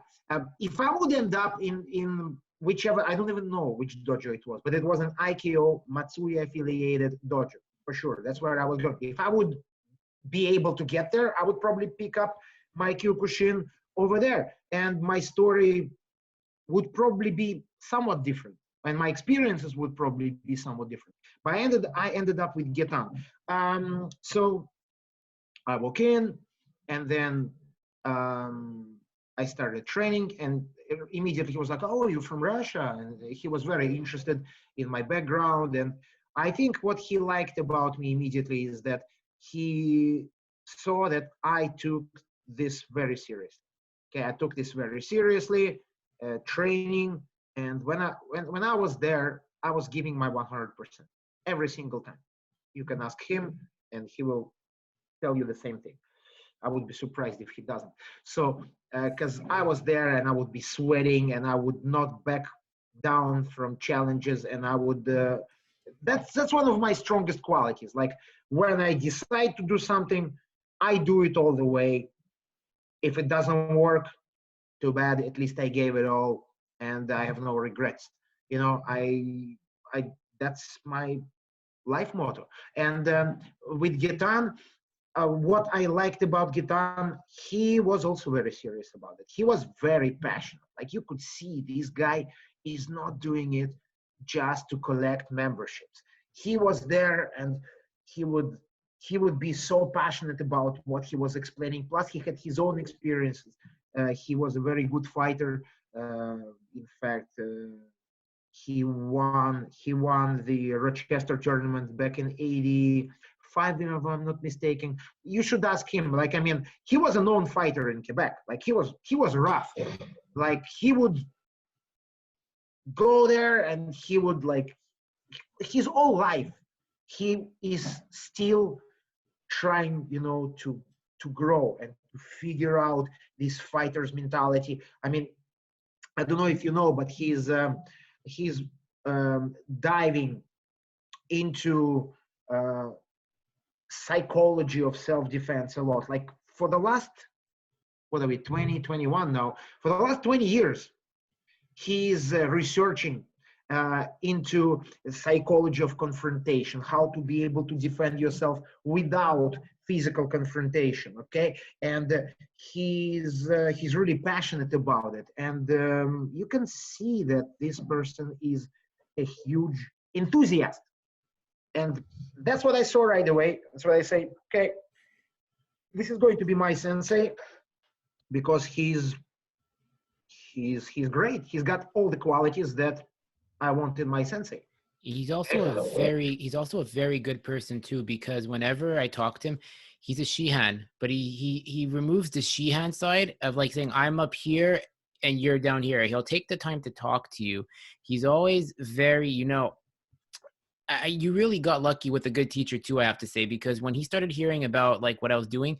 if I would end up in whichever, I don't even know which dojo it was, but it was an IKO Matsuya affiliated dojo for sure. That's where I was going. If I would be able to get there, I would probably pick up my Kyokushin over there, and my story would probably be somewhat different, and my experiences would probably be somewhat different. But I ended up with Getan. So I walk in, and then um, I started training, and immediately he was like, "Oh, you're from Russia," and he was very interested in my background. And I think what he liked about me immediately is that he saw that I took this very seriously. Okay, I took this very seriously, training, and when I was there, I was giving my 100% every single time. You can ask him, and he will tell you the same thing. I would be surprised if he doesn't. So, because I was there and I would be sweating and I would not back down from challenges, and I would. That's one of my strongest qualities. Like when I decide to do something, I do it all the way. If it doesn't work, too bad. At least I gave it all, and I have no regrets. You know, I that's my life motto. And with Getan, what I liked about Gitan, he was also very serious about it. He was very passionate. Like you could see this guy is not doing it just to collect memberships. He was there, and he would he would be so passionate about what he was explaining. Plus, he had his own experiences. He was a very good fighter. In fact, he won the Rochester tournament back in '84 5, if I'm not mistaken. You should ask him. Like, I mean, he was a known fighter in Quebec. Like, he was rough. Like, he would go there and he would, like, his whole life, he is still trying, you know, to grow and to figure out this fighter's mentality. I mean, I don't know if you know, but he's diving into psychology of self-defense a lot. Like, for the last, what are we, 2021 now? For the last 20 years, he's researching into psychology of confrontation, how to be able to defend yourself without physical confrontation. Okay, and he's really passionate about it, and you can see that this person is a huge enthusiast, and that's what I saw right away. That's what I say. Okay, this is going to be my sensei because he's great. He's got all the qualities that I want in my sensei. He's also a very good person too, because whenever I talk to him, he's a Shihan, but he removes the Shihan side of like saying I'm up here and you're down here. He'll take the time to talk to you. He's always very, you know, you really got lucky with a good teacher too, I have to say, because when he started hearing about like what I was doing,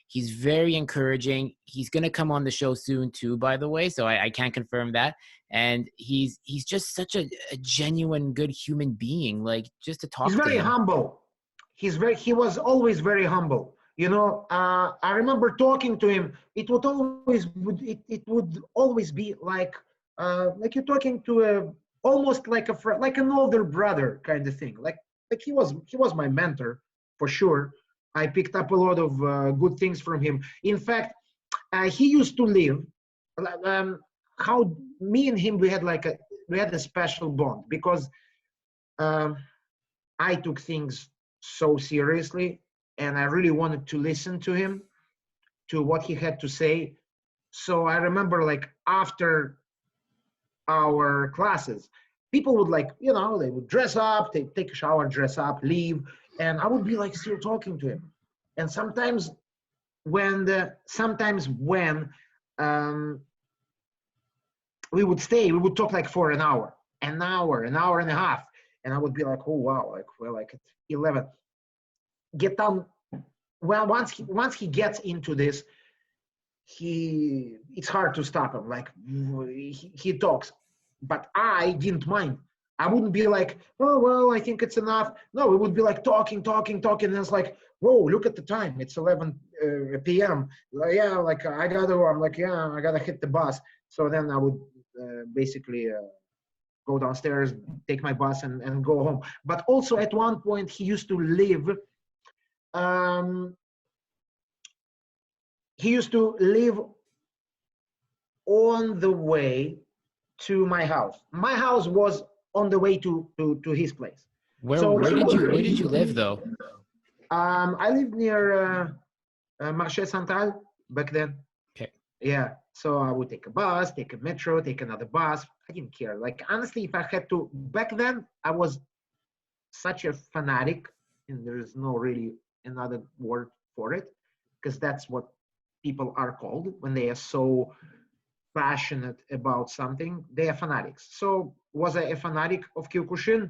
he's very encouraging. He's going to come on the show soon too, by the way, so I can't confirm that. And he's just such a genuine good human being, like just to He's talk to very him. humble. He was always very humble. You know, I remember talking to him. It would always be like you're talking to a almost like a friend, like an older brother kind of thing. Like he was my mentor for sure. I picked up a lot of good things from him. In fact, he used to live. How me and him we had a special bond because um, I took things so seriously, and I really wanted to listen to him, to what he had to say. So I remember, like, after our classes, people would, like, you know, they would dress up, they take a shower, dress up, leave, and I would be like still talking to him. And sometimes when um, we would talk like for an hour and a half, and I would be like, oh wow, like, well, like at 11, get down. Well, once he gets into this, it's hard to stop him. Like, he talks, but I didn't mind. I wouldn't be like, oh well, I think it's enough. No, we would be like talking, and it's like, whoa, look at the time, it's 11 p.m. Like, yeah, like I gotta go. I'm like, yeah, I gotta hit the bus. So then I would basically go downstairs, take my bus, and go home. But also at one point he used to live. Um, he used to live on the way to my house. My house was on the way to his place. So Where did you live though? I lived near Marché Central back then. Okay. Yeah. So I would take a bus, take a metro, take another bus. I didn't care. Like, honestly, if I had to, back then I was such a fanatic, and there's no really another word for it, because that's what people are called when they are so passionate about something. They are fanatics. So was I a fanatic of Kyokushin?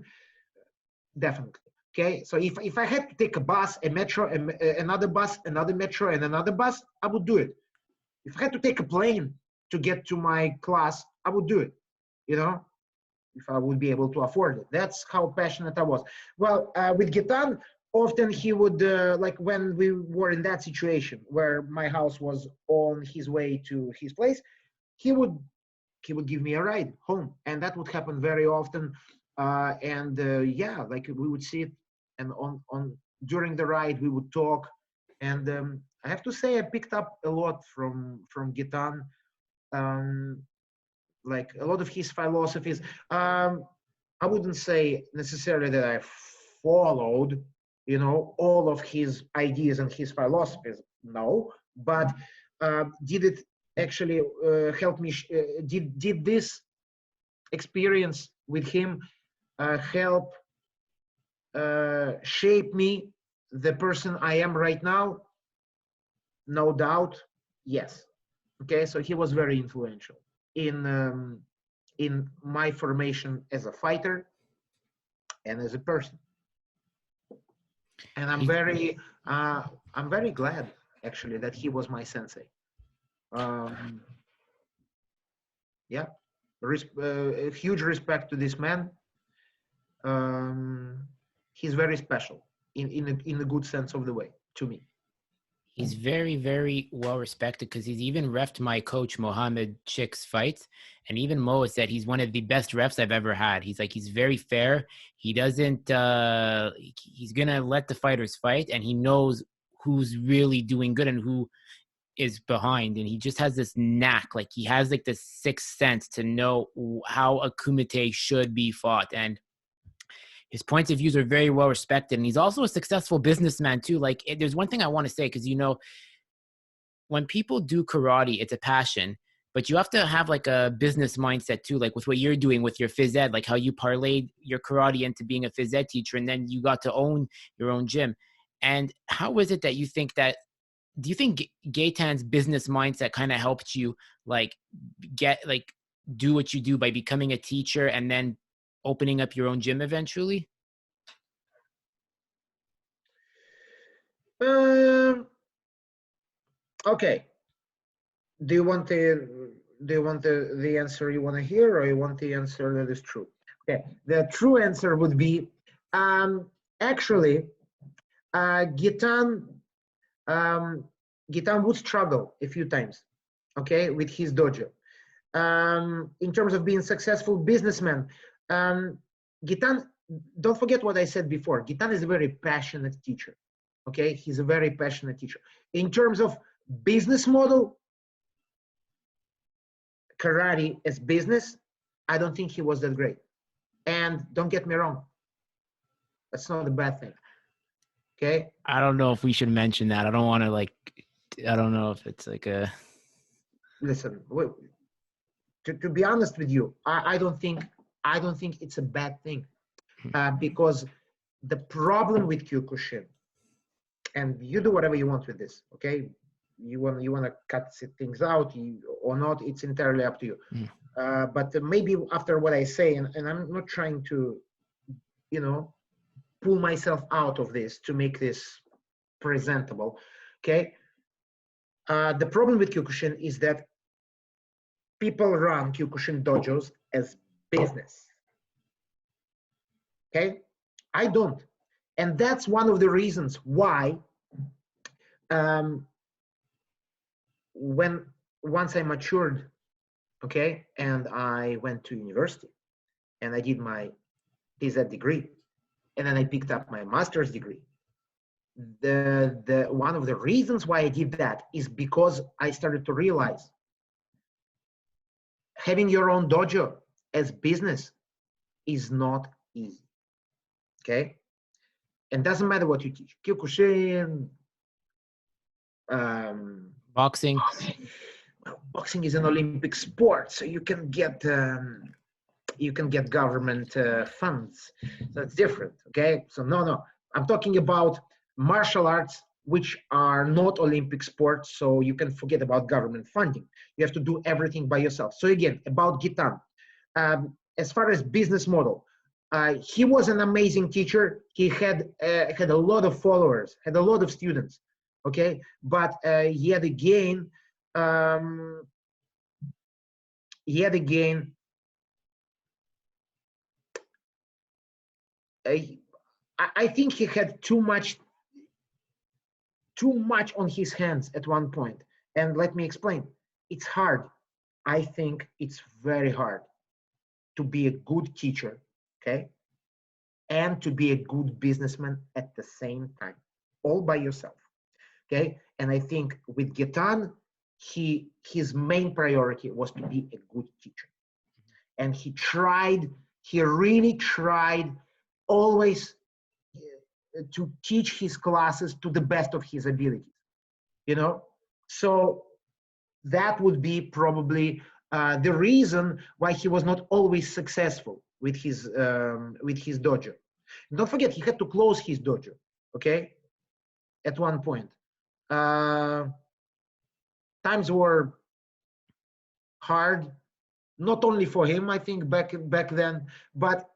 Definitely. Okay. So if I had to take a bus, a metro, another bus, another metro, and another bus, I would do it. If I had to take a plane to get to my class, I would do it. You know, if I would be able to afford it. That's how passionate I was. Well, with Gitan, often he would, like when we were in that situation where my house was on his way to his place, he would give me a ride home, and that would happen very often. Yeah, like we would sit, and on during the ride we would talk, and I have to say I picked up a lot from Gitan. Um, like a lot of his philosophies. I wouldn't say necessarily that I followed, you know, all of his ideas and his philosophies. No, but did it actually help me? Did this experience with him help shape me the person I am right now, no doubt, yes. Okay, so he was very influential in my formation as a fighter and as a person. And I'm very glad actually that he was my sensei. Um, yeah, a huge respect to this man. Um, he's very special in a good sense of the way to me. He's very, very well respected because he's even refed my coach Mohammed Chick's fights. And even Mo has said he's one of the best refs I've ever had. He's like, he's very fair. He doesn't, he's going to let the fighters fight, and he knows who's really doing good and who is behind. And he just has this knack. Like, he has like this sixth sense to know how a kumite should be fought. And his points of views are very well respected. And he's also a successful businessman too. Like, there's one thing I want to say, because, you know, when people do karate, it's a passion, but you have to have like a business mindset too. Like with what you're doing with your phys ed, like how you parlayed your karate into being a phys ed teacher, and then you got to own your own gym. And how is it that you think that, do you think Gaetan's business mindset kind of helped you like do what you do by becoming a teacher and then opening up your own gym eventually? Okay. Do you want the answer you want to hear, or you want the answer that is true? Okay. The true answer would be actually Gaetan would struggle a few times, okay, with his dojo. In terms of being successful businessman, Gaetan, don't forget what I said before. Gaetan is a very passionate teacher. Okay, he's a very passionate teacher. In terms of business model, karate as business, I don't think he was that great. And don't get me wrong, that's not a bad thing. Okay. I don't know if we should mention that. I don't want to I don't know if it's like a. Listen, to be honest with you, I don't think it's a bad thing, because the problem with Kyokushin, and you do whatever you want with this, okay? You want to cut things out or not, it's entirely up to you. But maybe after what I say, and I'm not trying to, you know, pull myself out of this to make this presentable, okay? The problem with Kyokushin is that people run Kyokushin dojos as business, okay? I don't. And that's one of the reasons why once I matured, okay, and I went to university and I did my phys ed degree, and then I picked up my master's degree. The one of the reasons why I did that is because I started to realize having your own dojo as business is not easy, okay? And doesn't matter what you teach, Kyokushin, Boxing. Well, boxing is an Olympic sport, so you can get government funds. So it's different, okay? So no, I'm talking about martial arts, which are not Olympic sports, so you can forget about government funding. You have to do everything by yourself. So again, about Gaetan, as far as business model, he was an amazing teacher. He had a lot of followers, had a lot of students, okay? But yet again, I think he had too much on his hands at one point. And let me explain. It's hard. I think it's very hard to be a good teacher, okay? And to be a good businessman at the same time, all by yourself, okay? And I think with Gaetan, his main priority was to be a good teacher. And he really tried always to teach his classes to the best of his abilities, you know? So that would be probably the reason why he was not always successful with his dojo. Don't forget, he had to close his dojo, okay? at one point. Uh, Times were hard, not only for him, I think back then, but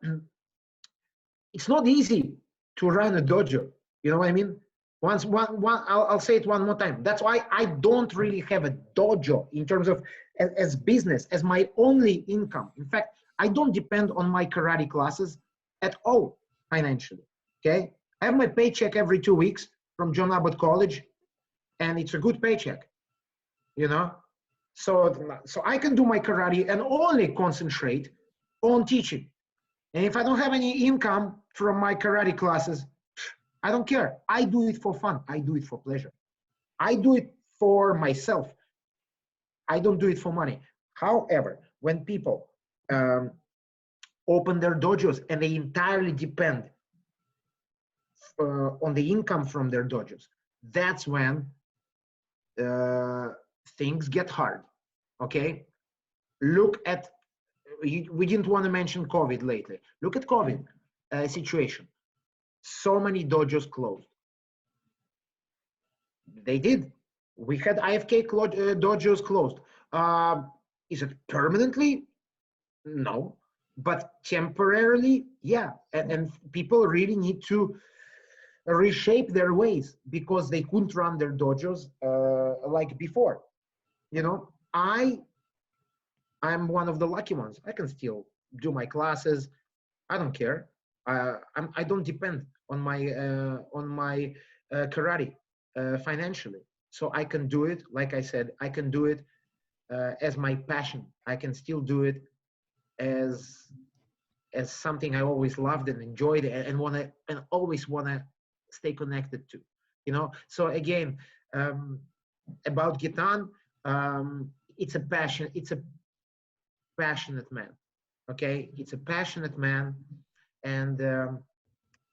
it's not easy to run a dojo. You know what I mean? I'll say it one more time. That's why I don't really have a dojo in terms of as business, as my only income. In fact, I don't depend on my karate classes at all financially. Okay, I have my paycheck every 2 weeks from John Abbott College, and it's a good paycheck. You know, so I can do my karate and only concentrate on teaching. And if I don't have any income from my karate classes, I don't care. I do it for fun. I do it for pleasure. I do it for myself. I don't do it for money. However, when people um, open their dojos and they entirely depend on the income from their dojos, that's when things get hard. Okay, look at, we didn't want to mention COVID lately. Look at COVID situation. So many dojos closed. They did. We had IFK dojos closed. Is it permanently? No, but temporarily, yeah. And people really need to reshape their ways because they couldn't run their dojos like before. You know, I'm one of the lucky ones. I can still do my classes. I don't care. I don't depend on my karate financially, so I can do it. Like I said, I can do it as my passion. I can still do it as something I always loved and enjoyed and always wanna stay connected to. You know. So again, about Gitan, it's a passion. It's a passionate man. Okay, it's a passionate man, and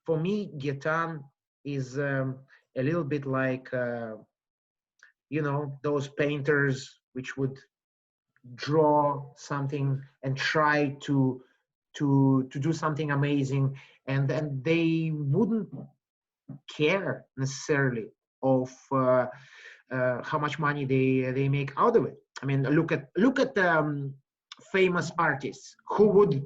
for me, Gitan is a little bit like you know, those painters which would draw something and try to do something amazing, and then they wouldn't care necessarily of how much money they make out of it. I mean, look at famous artists who would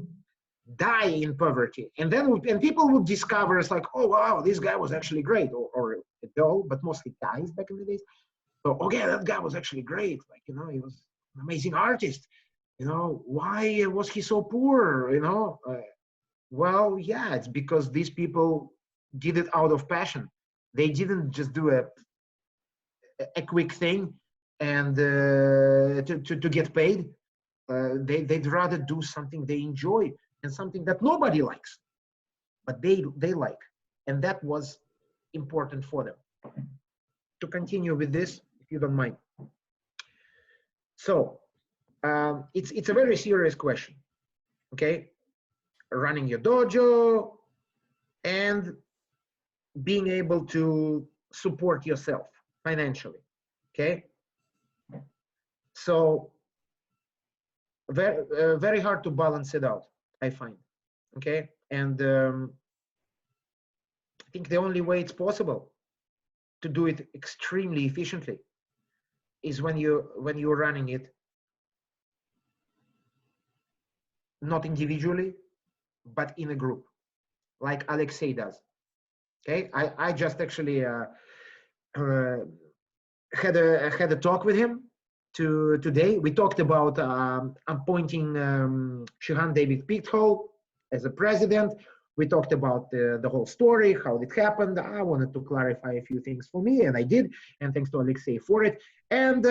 die in poverty, and then people would discover it's like, oh wow, this guy was actually great, or a girl, but mostly guys back in the days. So okay, that guy was actually great. Like, you know, he was an amazing artist. You know, why was he so poor? You know, well, yeah, it's because these people did it out of passion. They didn't just do a quick thing and to get paid. They'd rather do something they enjoy and something that nobody likes, but they like, and that was important for them. To continue with this, if you don't mind. So it's a very serious question. Okay, running your dojo and being able to support yourself financially. Okay, so very hard to balance it out, I find. Okay, and I think the only way it's possible to do it extremely efficiently is when you're running it not individually but in a group, like Alexei does. Okay, I just actually had a talk with him today. We talked about appointing Shihan David Picthole as a president. We talked about the whole story, how it happened. I wanted to clarify a few things for me, and I did. And thanks to Alexei for it. And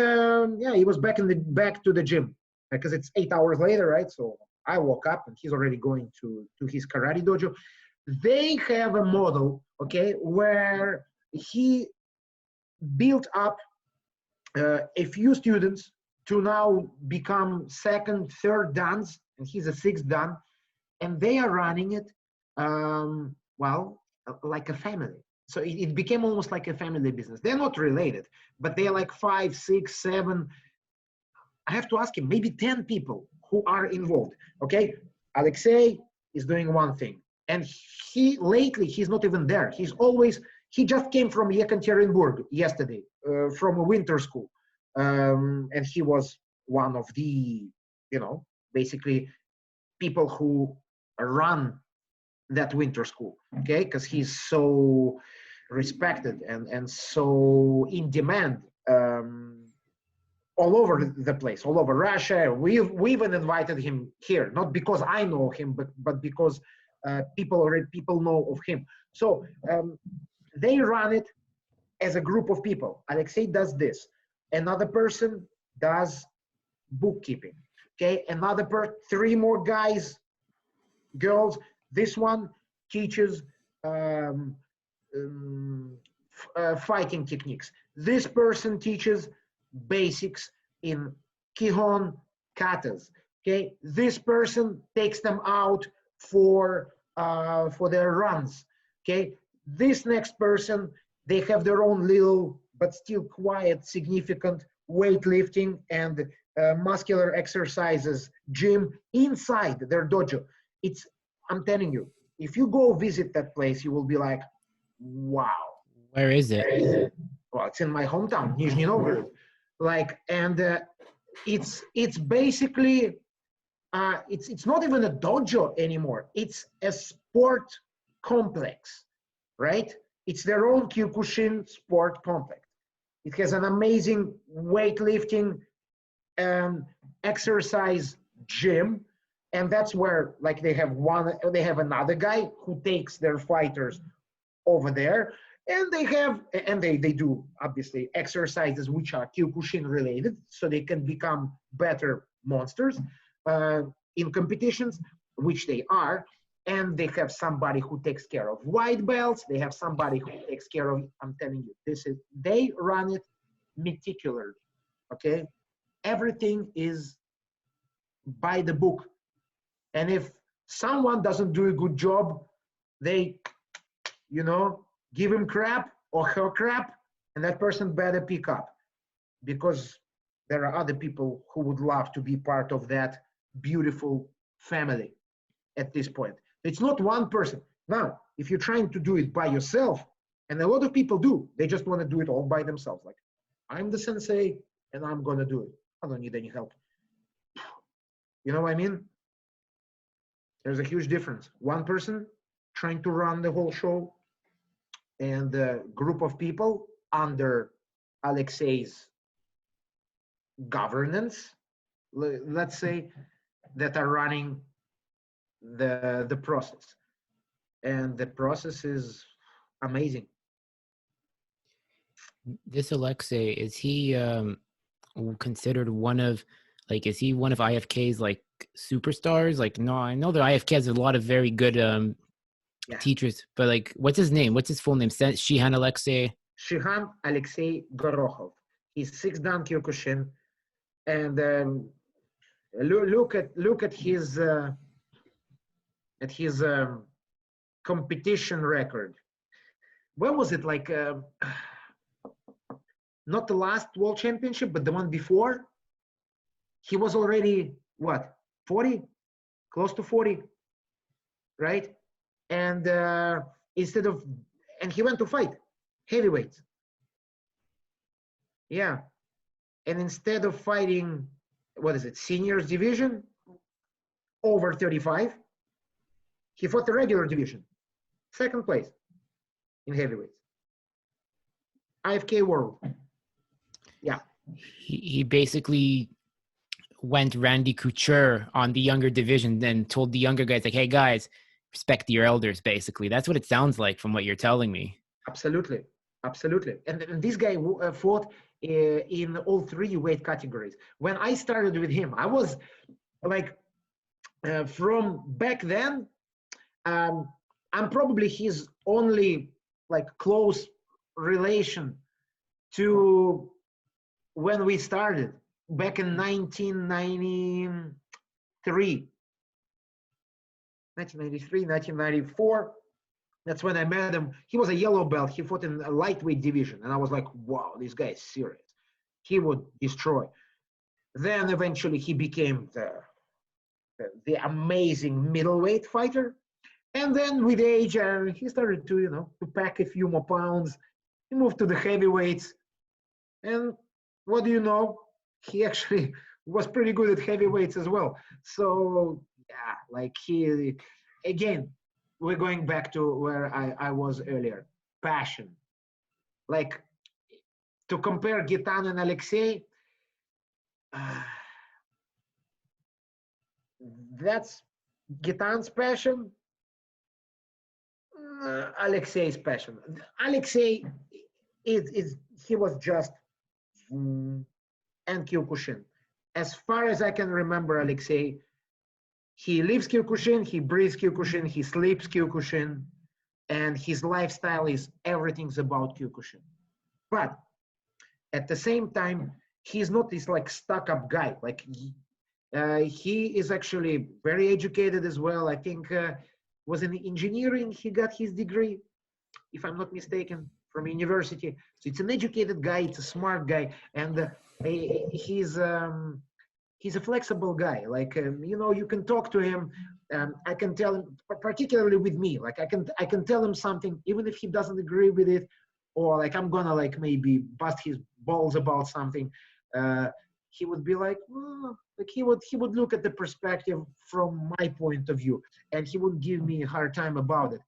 yeah, he was back to the gym because it's 8 hours later, right? So I woke up and he's already going to his karate dojo. They have a model, okay, where he built up a few students to now become second, third dans, and he's a sixth dan, and they are running it well, like a family. So it became almost like a family business. They're not related, but they're like 5, 6, 7. I have to ask him, maybe 10 people who are involved. Okay, Alexei is doing one thing, and he's not even there. He's always he just came from Yekaterinburg yesterday, from a winter school. And he was one of the, basically people who run that winter school, okay? Because he's so respected and so in demand all over the place, all over Russia. We even invited him here, not because I know him, but because people know of him. So they run it as a group of people. Alexei does this. Another person does bookkeeping. Okay, three more guys, girls. This one teaches fighting techniques. This person teaches basics in Kihon katas. Okay, this person takes them out for their runs. Okay, this next person, they have their own little but still quiet, significant weightlifting and muscular exercises gym inside their dojo. I'm telling you, if you go visit that place, you will be like, wow. Where is it? Well, it's in my hometown, Nizhny Novgorod. It's basically it's not even a dojo anymore. It's a sport complex, right? It's their own Kyokushin sport complex. It has an amazing weightlifting exercise gym, and that's where they have another guy who takes their fighters over there, and they do obviously exercises which are Kyokushin related, so they can become better monsters in competitions, which they are. And they have somebody who takes care of white belts. They have somebody who takes care of, I'm telling you, they run it meticulously, okay? Everything is by the book. And if someone doesn't do a good job, they, give him crap or her crap, and that person better pick up, because there are other people who would love to be part of that beautiful family at this point. It's not one person. Now, if you're trying to do it by yourself, and a lot of people do, they just want to do it all by themselves. Like, I'm the sensei and I'm going to do it. I don't need any help. You know what I mean? There's a huge difference. One person trying to run the whole show, and a group of people under Alexei's governance, let's say, that are running the process. And the process is amazing. This Alexei, is he considered one of, is he one of IFK's superstars? No, I know that IFK has a lot of very good teachers, but what's his name? What's his full name? Shihan Alexei? Shihan Alexei Gorokhov. He's 6 Dan Kyokushin, and look at his competition record. When was it? Not the last world championship, but the one before. He was already what, 40, close to 40, right? And and he went to fight heavyweights. Yeah, and instead of fighting, what is it, seniors division over 35, he fought the regular division, 2nd place in heavyweights. IFK World. Yeah. He basically went Randy Couture on the younger division, then told the younger guys, hey guys, respect your elders, basically. That's what it sounds like from what you're telling me. Absolutely. And this guy fought in all 3 weight categories. When I started with him, I was from back then, I'm probably his only close relation to when we started back in 1993, 1994. That's when I met him. He was a yellow belt. He fought in a lightweight division. And I was like, wow, this guy is serious. He would destroy. Then eventually he became the amazing middleweight fighter. And then with age, he started to, to pack a few more pounds. He moved to the heavyweights. And what do you know? He actually was pretty good at heavyweights as well. So, yeah, like again, we're going back to where I was earlier. Passion. Like, to compare Gitan and Alexei, uh, that's Gitan's passion, Alexei's passion. Alexei is he was just and Kyokushin. As far as I can remember, Alexei, he lives Kyokushin, he breathes Kyokushin, he sleeps Kyokushin, and his lifestyle is everything's about Kyokushin. But at the same time, he's not this like stuck-up guy. Like he is actually very educated as well. I think was in engineering. He got his degree, if I'm not mistaken, from university. So it's an educated guy. It's a smart guy, and he's a flexible guy. Like you can talk to him. I can tell him, particularly with me. Like I can tell him something, even if he doesn't agree with it, or like I'm gonna like maybe bust his balls about something. He would be like, like he would look at the perspective from my point of view, and he would give me a hard time about it.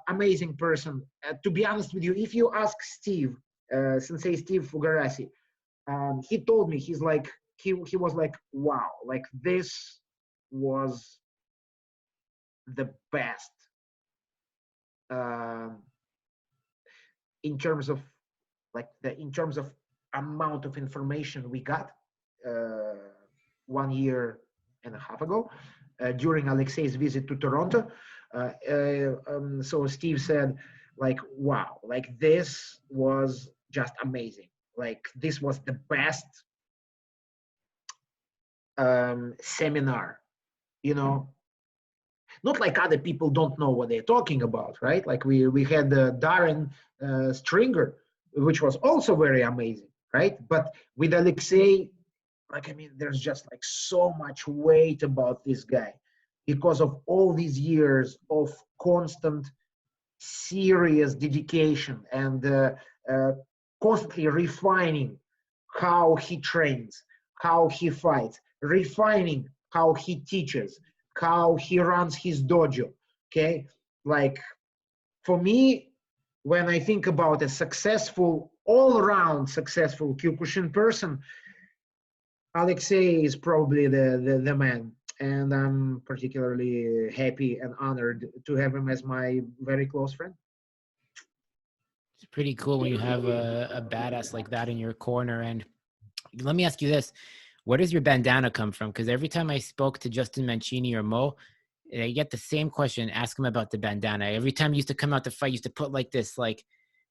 Amazing person. To be honest with you, if you ask Steve, Sensei Steve Fugarasi, he told me he was like, wow, like this was the best uh, in terms of in terms of amount of information we got 1 year and a half ago during Alexei's visit to Toronto. So Steve said, like, wow, like this was just amazing. Like this was the best seminar, not like other people don't know what they're talking about, right? Like we had Darren Stringer, which was also very amazing, right? But with Alexei, like, I mean, there's just like so much weight about this guy because of all these years of constant, serious dedication and constantly refining how he trains, how he fights, refining how he teaches, how he runs his dojo. Okay, like for me, when I think about a successful, all-around successful Kyokushin person, Alexei is probably the man, and I'm particularly happy and honored to have him as my very close friend. It's pretty cool when you have a badass like that in your corner. And let me ask you this. Where does your bandana come from? Because every time I spoke to Justin Mancini or Mo, I get the same question. Ask him about the bandana. Every time you used to come out to fight, you used to put like this, like,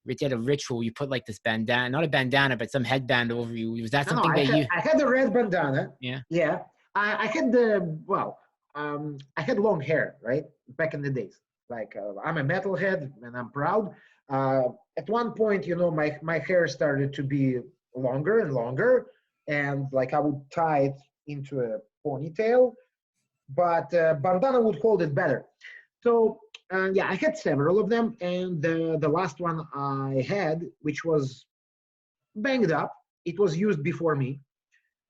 you had a ritual. You put like this bandana, not a bandana, but some headband over you. Was that something that you? I had the red bandana. Yeah. Yeah. I had the, well, I had long hair, right? Back in the days. Like, I'm a metalhead and I'm proud. At one point, my hair started to be longer and longer. And like I would tie it into a ponytail, but bandana would hold it better. So yeah, I had several of them, and the last one I had, which was banged up, it was used before me,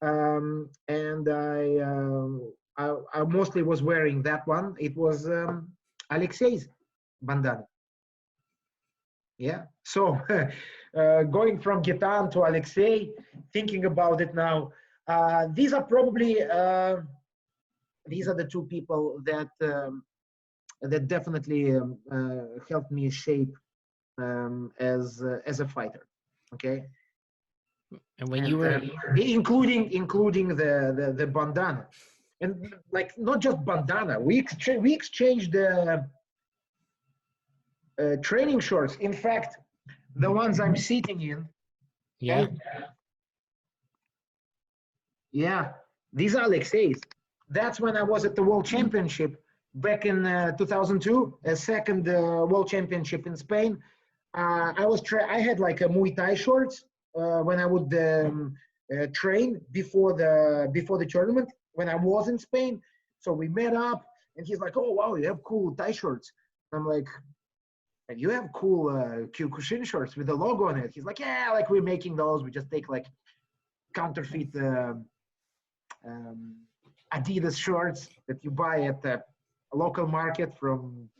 and I mostly was wearing that one. It was Alexei's bandana. Yeah. So going from Gitan to Alexei, thinking about it now, these are probably these are the two people that that definitely helped me shape as a fighter. Okay. And when you were including the bandana, and like not just bandana, we exchanged training shorts. In fact, the ones I'm sitting in. Yeah. Yeah, these are Alexei's. That's when I was at the World Championship back in 2002, a second World Championship in Spain. I had like a Muay Thai shorts when I would train before the tournament when I was in Spain. So we met up And he's like, oh, wow, you have cool tie shorts. I'm like, and you have cool Kyokushin shorts with the logo on it. He's like, yeah, like we're making those. We just take like counterfeit um, Adidas shorts that you buy at a local market from,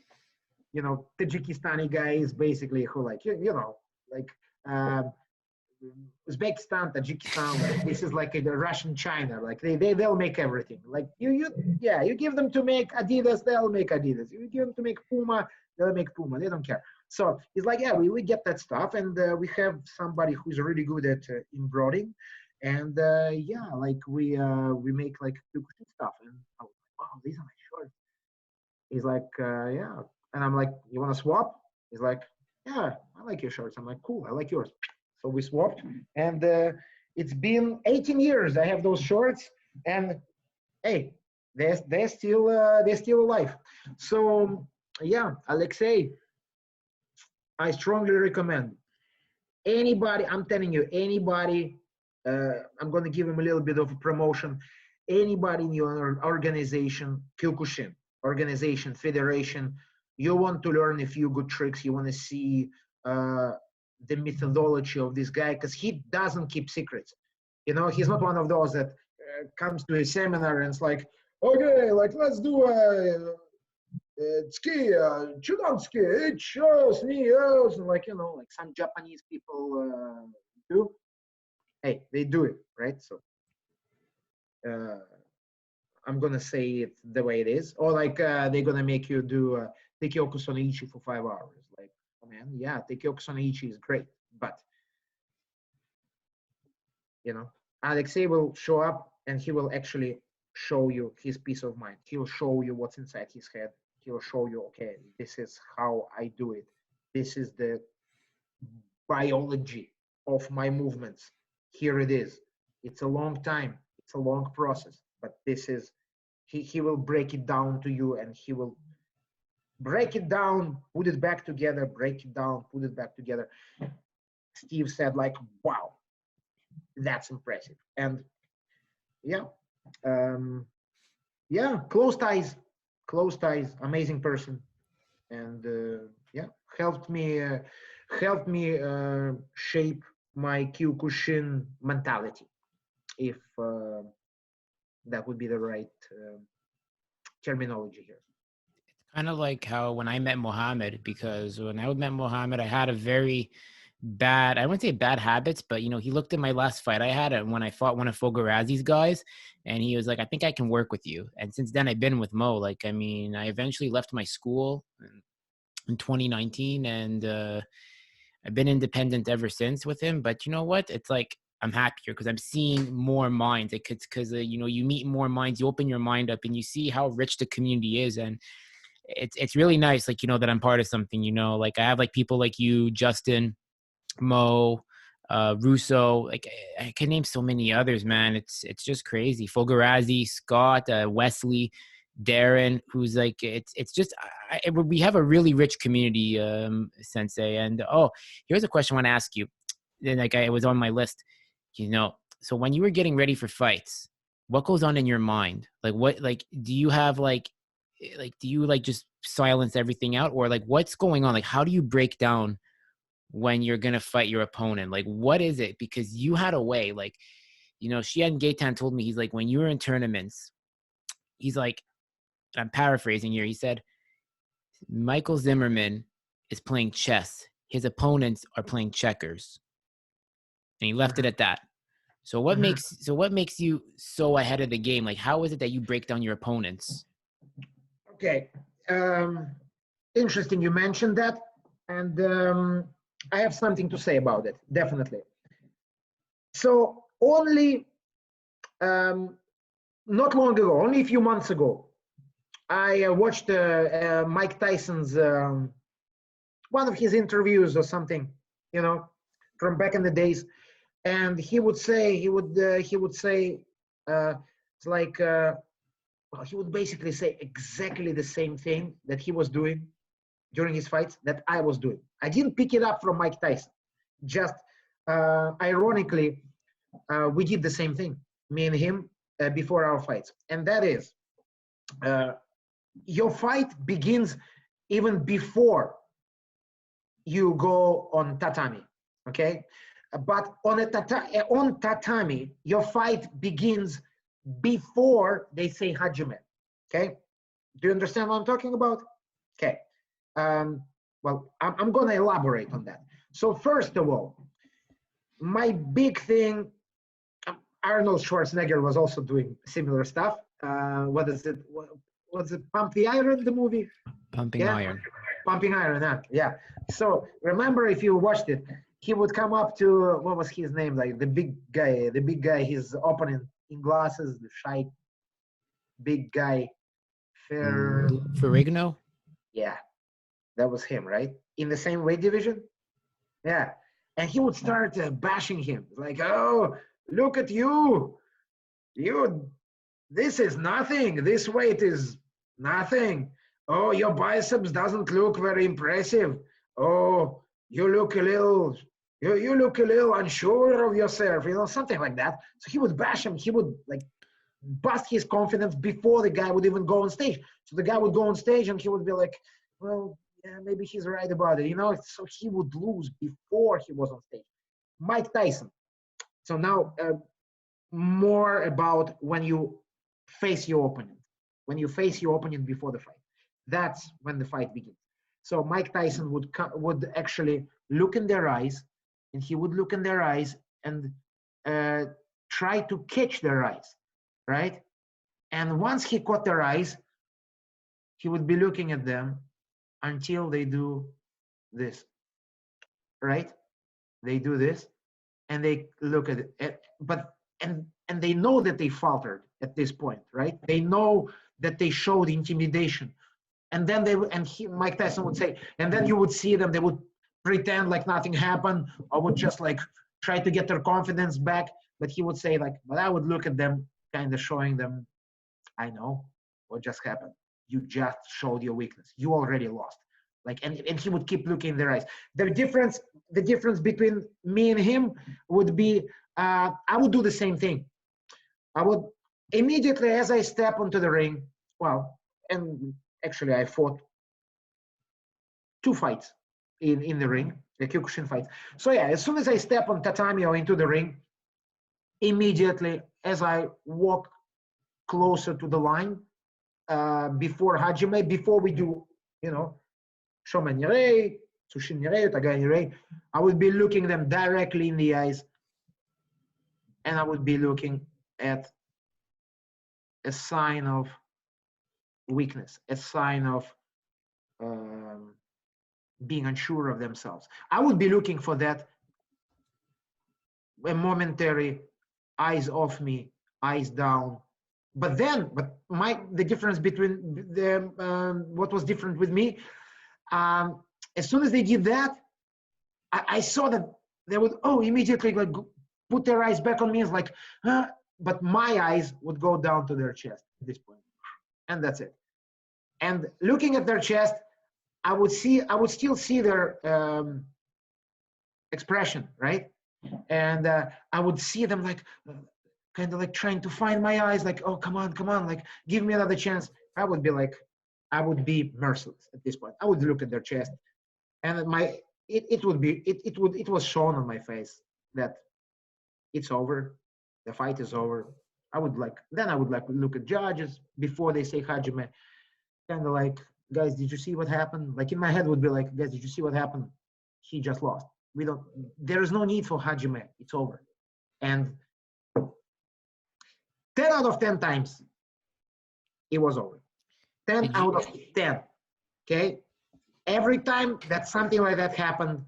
Tajikistani guys, basically, who like, like um, Uzbekistan, Tajikistan, like this is like a Russian China. Like they'll make everything. Like you give them to make Adidas, they'll make Adidas. You give them to make Puma, they'll make Puma. They don't care. So it's like, yeah, we get that stuff, and we have somebody who's really good at embroidering, and yeah, like we make like stuff, and I was like, wow, these are my shorts. He's like, yeah, and I'm like, you want to swap? He's like, yeah, I like your shorts. I'm like, cool, I like yours. So we swapped, and it's been 18 years. I have those shorts, and hey, they're still alive. So yeah, Alexei, I strongly recommend anybody. I'm telling you, anybody. I'm going to give him a little bit of a promotion. Anybody in your organization, Kyokushin organization, federation, you want to learn a few good tricks. You want to see the methodology of this guy, because he doesn't keep secrets. He's not one of those that comes to a seminar and it's like, okay, like let's do a ski, chudan-ski, and like like some Japanese people do. Hey, they do it, right? So I'm gonna say it the way it is, or like they're gonna make you do Tekyoku Sonaichi for 5 hours. Like, oh man, yeah, Tekyoku Sonaichi is great, but Alexei will show up and he will actually show you his peace of mind. He will show you what's inside his head. He will show you, okay, this is how I do it. This is the biology of my movements. Here it is. It's a long time. It's a long process, but this is, he will break it down to you, and he will break it down, put it back together, break it down, put it back together. Steve said like, wow, that's impressive. And yeah, yeah, close ties, amazing person. And yeah, helped me shape my Kyokushin mentality, if that would be the right terminology here. Kind of like how when I met Mohammed, because when I met Mohammed, I had a very bad, I wouldn't say bad habits, but he looked at my last fight I had, and when I fought one of Fogarazzi's guys, and he was like, I think I can work with you. And since then I've been with Mo. Like, I mean, I eventually left my school in 2019, and I've been independent ever since with him. But you know what? It's like, I'm happier because I'm seeing more minds. It's because you meet more minds, you open your mind up, and you see how rich the community is. And it's really nice, like, that I'm part of something. Like, I have like people like you, Justin, Mo, Russo, like I can name so many others, man. It's just crazy. Fogarazzi, Scott, Wesley, Darren, who's like, it's just, we have a really rich community, Sensei. And here's a question I want to ask you. Then, like, it was on my list, so when you were getting ready for fights, what goes on in your mind? Like, what, like, do you have do you like just silence everything out, or like what's going on? Like, how do you break down when you're going to fight your opponent? Like, what is it? Because you had a way, like, Shian Gaitan told me, he's like, when you were in tournaments, he's like, I'm paraphrasing here, he said, Michael Zimerman is playing chess. His opponents are playing checkers. And he left it at that. So what makes you so ahead of the game? Like, how is it that you break down your opponents? Okay. Interesting you mentioned that. And I have something to say about it, definitely. So only not long ago, only a few months ago, I watched Mike Tyson's one of his interviews or something, from back in the days, and he would say it's like he would basically say exactly the same thing that he was doing during his fights that I was doing. I didn't pick it up from Mike Tyson. Just ironically, we did the same thing, me and him, before our fights. And that is, your fight begins even before you go on tatami, okay? But on tatami, your fight begins before they say hajime, okay? Do you understand what I'm talking about? Okay. Well, I'm going to elaborate on that. So first of all, my big thing, Arnold Schwarzenegger was also doing similar stuff. What is it? What's it? Pump the Iron, the movie? Pumping Yeah, iron. Pumping Iron. Yeah. So remember, if you watched it, he would come up to what was his name? Like the big guy, his opponent in glasses, the shy big guy, fair. Ferrigno? Yeah, that was him, right? In the same weight division. Yeah, and he would start bashing him, like, "Oh, look at you! You, this is nothing. This weight is nothing. Oh, your biceps doesn't look very impressive. Oh, you look a little, you look a little unsure of yourself, something like that." So he would bash him. He would like bust his confidence before the guy would even go on stage. So the guy would go on stage and he would be like, "Well, yeah, maybe he's right about it, So he would lose before he was on stage. Mike Tyson. So now more about when you face your opponent. When you face your opponent before the fight, that's when the fight begins. So Mike Tyson would actually look in their eyes, and he would look in their eyes and try to catch their eyes, right? And once he caught their eyes, he would be looking at them until they do this, right? They do this, and they look at it, but and they know that they faltered at this point, right? They know that they showed intimidation, and then Mike Tyson would say, and then you would see them, they would pretend like nothing happened, or would just like try to get their confidence back. But he would say like, but I would look at them, kind of showing them, I know what just happened. You just showed your weakness. You already lost. Like, and he would keep looking in their eyes. The difference between me and him would be, I would do the same thing. I would immediately as I step onto the ring, well, and actually I fought 2 fights in the ring, the Kyokushin fights. So yeah, as soon as I step on tatami or into the ring, immediately as I walk closer to the line, before hajime, before we do, shomen nirei, sushin nirei, tagai nirei, I would be looking them directly in the eyes, and I would be looking at a sign of weakness, a sign of um, being unsure of themselves. I would be looking for that, a momentary eyes off me, eyes down. But the difference between them, what was different with me, as soon as they did that, I saw that they would immediately like put their eyes back on me. It's like, but my eyes would go down to their chest at this point, and that's it. And looking at their chest, I would still see their expression, right? And I would see them like kind of like trying to find my eyes, like, oh, come on, like give me another chance. I would be merciless at this point. I would look at their chest, and it was shown on my face that it's over, the fight is over. I would like look at judges before they say hajime, kind of like, guys, did you see what happened? Like in my head would be like, guys, did you see what happened? He just lost. There is no need for hajime. It's over. And 10 out of 10 times, it was over. 10 out of 10. Okay. Every time that something like that happened,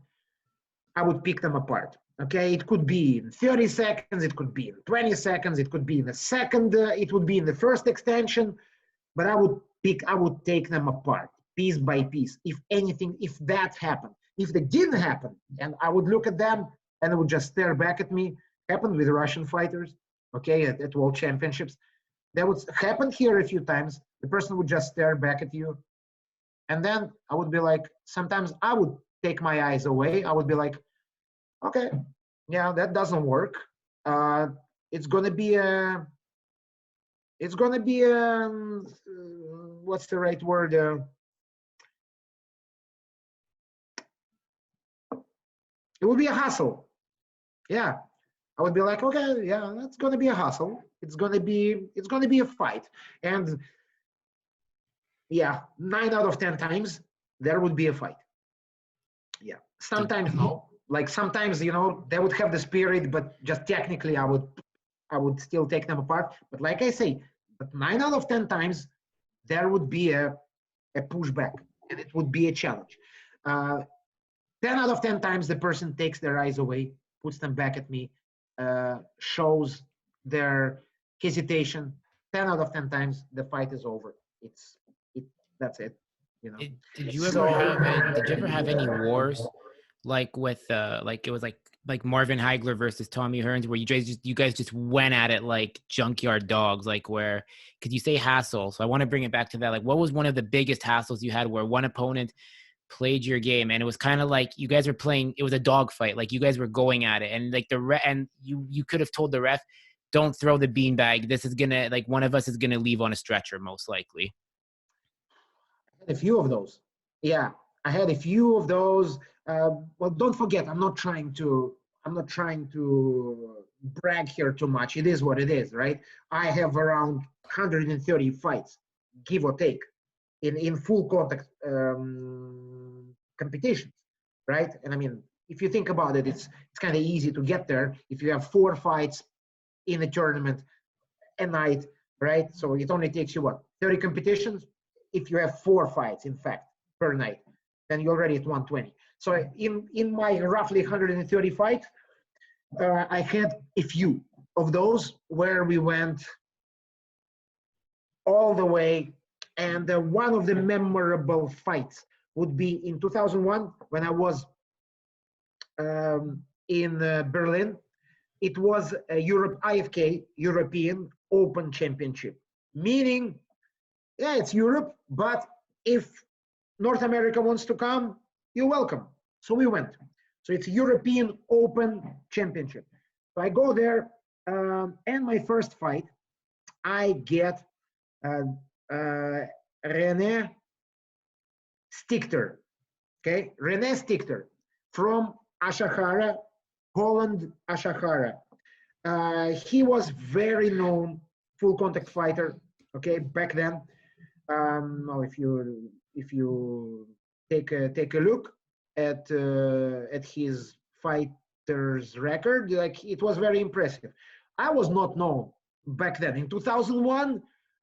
I would pick them apart. Okay. It could be in 30 seconds. It could be in 20 seconds. It could be in a second. It would be in the first extension. But I would take them apart piece by piece. If that happened, if that didn't happen, and I would look at them and they would just stare back at me. Happened with Russian fighters, okay, at World Championships. That would happen here a few times. The person would just stare back at you. And then I would be like, sometimes I would take my eyes away. I would be like, okay, yeah, that doesn't work. It's going to be It's gonna be what's the right word? It will be a hassle. Yeah, I would be like, okay, yeah, that's gonna be a hassle. It's gonna be a fight, and yeah, 9 out of 10 times there would be a fight. Yeah, Did sometimes no. Like sometimes they would have the spirit, but just technically I would still take them apart. But like I say, but 9 out of 10 times there would be a pushback, and it would be a challenge. Uh, 10 out of 10 times the person takes their eyes away, puts them back at me, shows their hesitation. 10 out of 10 times the fight is over. It that's it. You know. did you ever So have it? Did you ever have any wars like with like it was like Marvin Hagler versus Tommy Hearns where you guys just went at it like junkyard dogs, like where because you say hassle, so I want to bring it back to that. Like, what was one of the biggest hassles you had where one opponent played your game and it was kind of like you guys were playing, it was a dog fight, like you guys were going at it and like and you could have told the ref, don't throw the beanbag, this is gonna, like, one of us is gonna leave on a stretcher most likely. a few of those. Yeah, I had a few of those. Well, don't forget, I'm not trying to brag here too much. It is what it is, right? I have around 130 fights, give or take, in full contact competitions, right? And I mean, if you think about it, it's kind of easy to get there if you have 4 fights in a tournament a night, right? So it only takes you what, 30 competitions? If you have 4 fights, in fact, per night, then you're already at 120. So in my roughly 130 fights, I had a few of those where we went all the way. And one of the memorable fights would be in 2001 when I was in Berlin. It was a IFK, European Open Championship, meaning, yeah, it's Europe, but if North America wants to come, you're welcome. So we went. So it's European Open Championship. So I go there, and my first fight, I get uh, René Stichter. Okay, René Stichter from Ashahara, Holland, Ashahara. He was very known full contact fighter. Okay, back then. Well, if you take a look at his fighter's record, like it was very impressive. I was not known back then. In 2001,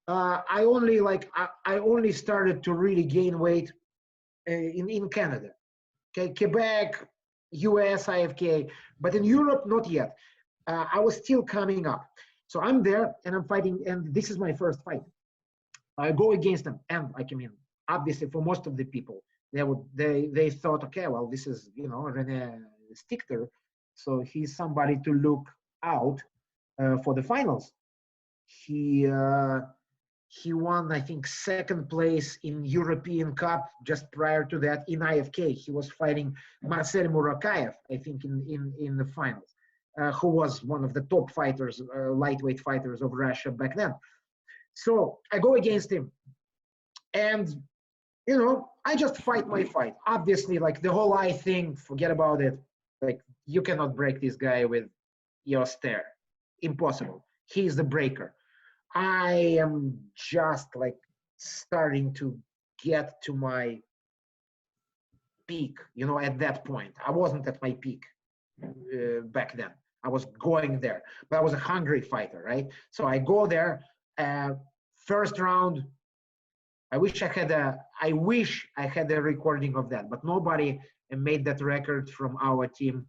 I only started to really gain weight in Canada. Okay, Quebec, US, IFK, but in Europe, not yet. I was still coming up. So I'm there and I'm fighting, and this is my first fight. I go against them, and like, I mean, obviously for most of the people, they thought, okay, well, this is Rene Stichter, so he's somebody to look out for the finals. He he won, I think, second place in European Cup just prior to that in IFK. He was fighting Marcel Murakayev, I think, in the finals, who was one of the top fighters, lightweight fighters of Russia back then. So I go against him, and I just fight my fight. Obviously, like the whole eye thing, forget about it. Like, you cannot break this guy with your stare. Impossible. He's the breaker. I am just like starting to get to my peak, at that point. I wasn't at my peak back then. I was going there, but I was a hungry fighter, right? So I go there, first round. I wish I had a recording of that, but nobody made that record from our team.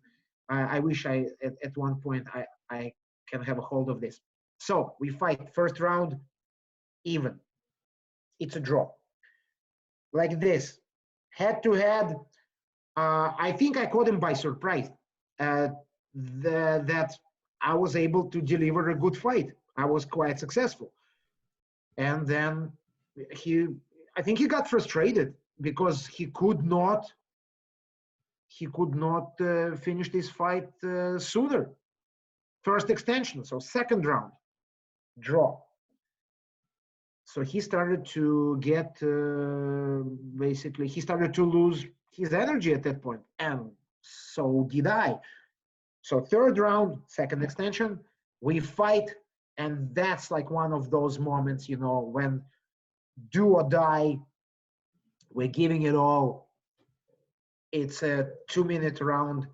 I wish at one point I can have a hold of this. So we fight first round, even. It's a draw. Like this, head to head. I think I caught him by surprise. That I was able to deliver a good fight. I was quite successful. And then I think he got frustrated because he could not finish this fight sooner. First extension, so second round, draw. So he started to get basically he started to lose his energy at that point, and so did I. So third round, second extension, we fight, and that's like one of those moments, you know, when do or die, we're giving it all. It's a 2 minute round,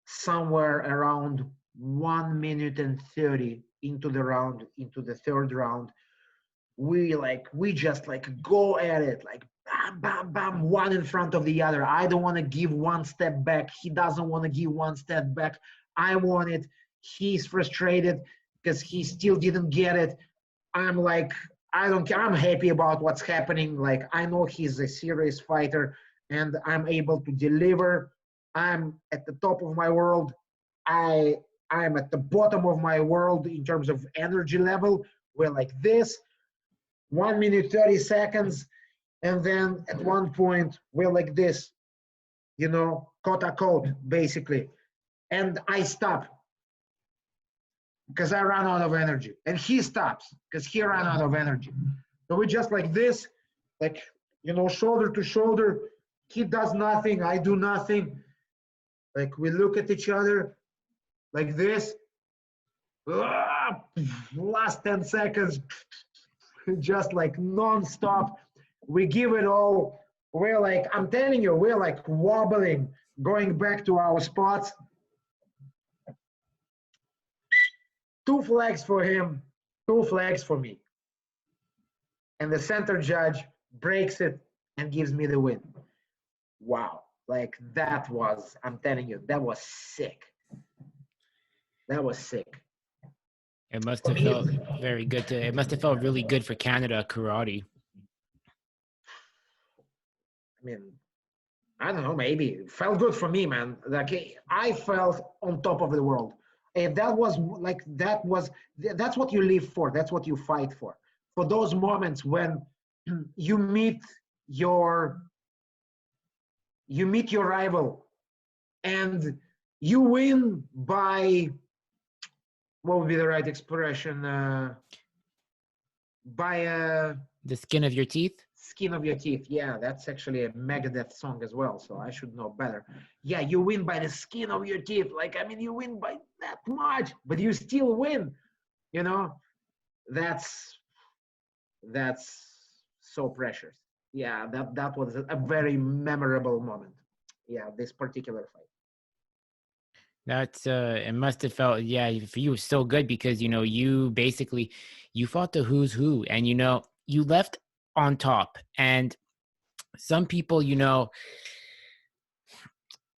somewhere around 1 minute and 30 into the round, into the third round. We just like go at it, like bam, bam, bam, one in front of the other. I don't want to give one step back. He doesn't want to give one step back. I want it. He's frustrated because he still didn't get it. I'm like, I don't care. I'm happy about what's happening. Like, I know he's a serious fighter and I'm able to deliver. I'm at the top of my world. I'm at the bottom of my world in terms of energy level. We're like this, 1 minute, 30 seconds. And then at one point, we're like this, you know, quote unquote, basically. And I stop because I ran out of energy. And he stops because he ran out of energy. So we just like this, like, you know, shoulder to shoulder. He does nothing, I do nothing. Like we look at each other like this. Last 10 seconds, just like non-stop. We give it all. We're like, I'm telling you, we're like wobbling, going back to our spots. 2 flags for him, 2 flags for me. And the center judge breaks it and gives me the win. Wow. Like that was, I'm telling you, that was sick. That was sick. It must have felt very good it must have felt really good for Canada karate. I mean, I don't know, maybe it felt good for me, man. Like I felt on top of the world. And that was like, that's what you live for. That's what you fight for. For those moments when you meet your rival and you win by, what would be the right expression? By the skin of your teeth. Skin of your teeth. Yeah, that's actually a Megadeth song as well, so I should know better. Yeah, you win by the skin of your teeth. Like, I mean, you win by that much, but you still win. You know, that's so precious. Yeah, that was a very memorable moment. Yeah, this particular fight. That's it must have felt, yeah, for you it was so good because you know you basically you fought the who's who, and you know you left on top. And some people, you know,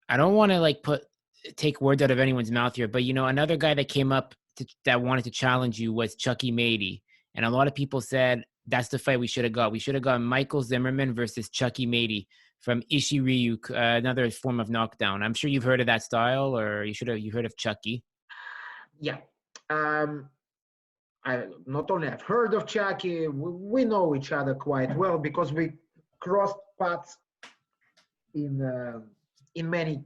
I don't want to like take words out of anyone's mouth here, but you know, another guy that came up that wanted to challenge you was Chucky Mady, and a lot of people said that's the fight we should have got. We should have got Michael Zimerman versus Chucky Mady from Ishiryu, another form of knockdown. I'm sure you've heard of that style, or you heard of Chucky. Yeah. I not only have heard of Chucky, we know each other quite well because we crossed paths in many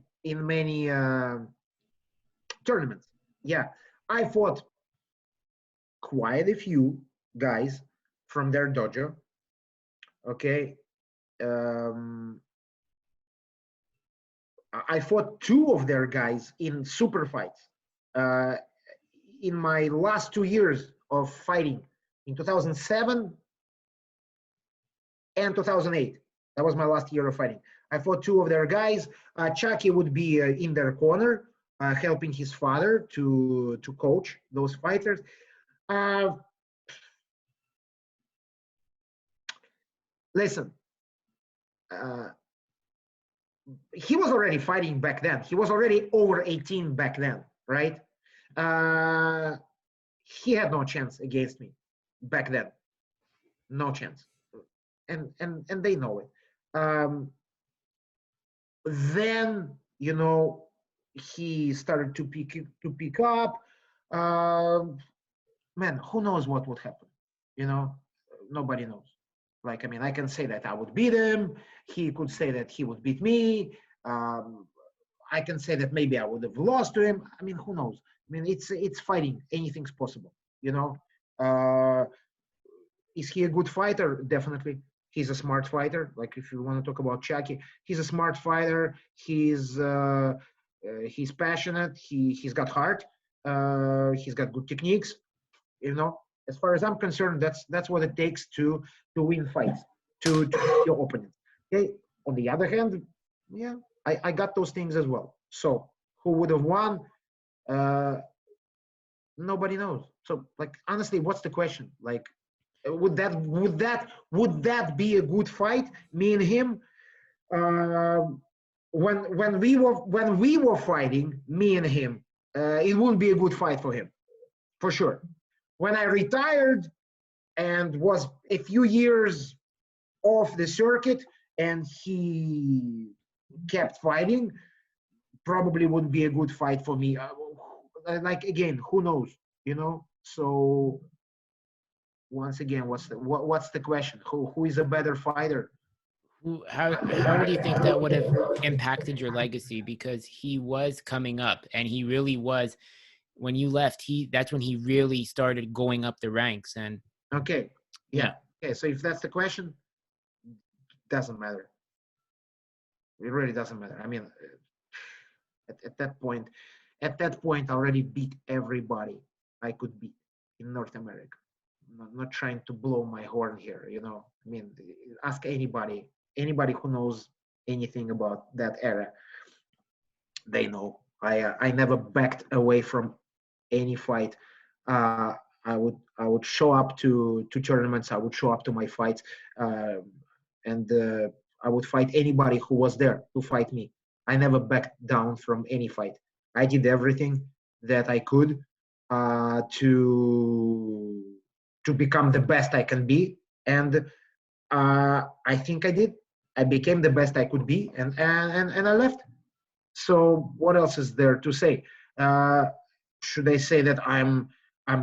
tournaments. Yeah, I fought quite a few guys from their dojo. Okay, I fought 2 of their guys in super fights. In my last 2 years of fighting, in 2007 and 2008, that was my last year of fighting. I fought 2 of their guys. Chucky would be in their corner, helping his father to coach those fighters. Listen, he was already fighting back then. He was already over 18 back then, right? He had no chance against me back then. No chance. And they know it. Then, you know, he started to pick up. Man, who knows what would happen? You know, nobody knows. Like, I mean, I can say that I would beat him. He could say that he would beat me. I can say that maybe I would have lost to him. I mean, who knows? I mean, it's fighting. Anything's possible. You know. Is he a good fighter? Definitely. He's a smart fighter. Like if you want to talk about Chucky, he's a smart fighter. He's passionate. He's got heart. He's got good techniques. You know, as far as I'm concerned, that's what it takes to win fights, to beat your opponent. Okay. On the other hand, yeah, I got those things as well. So who would have won? Uh, Nobody knows. So like honestly, what's the question? Like would that be a good fight? Me and him. Uh, when we were fighting, me and him, it wouldn't be a good fight for him, for sure. When I retired and was a few years off the circuit, and he kept fighting, probably wouldn't be a good fight for me. Like again, who knows? You know. So once again, what's the question? Who is a better fighter? How do you think that would have impacted your legacy? Because he was coming up, and he really was. When you left, that's when he really started going up the ranks. And Okay, yeah. Okay, so if that's the question, doesn't matter. It really doesn't matter. I mean, at that point, I already beat everybody I could beat in North America. I'm not trying to blow my horn here, you know. I mean, ask anybody who knows anything about that era. They know I never backed away from any fight. Uh, I would show up to tournaments. I would show up to my fights, uh, and I would fight anybody who was there to fight me. I never backed down from any fight. I did everything that I could to become the best I can be, and I think I did. I became the best I could be, and I left. So what else is there to say? Uh, should I say that I'm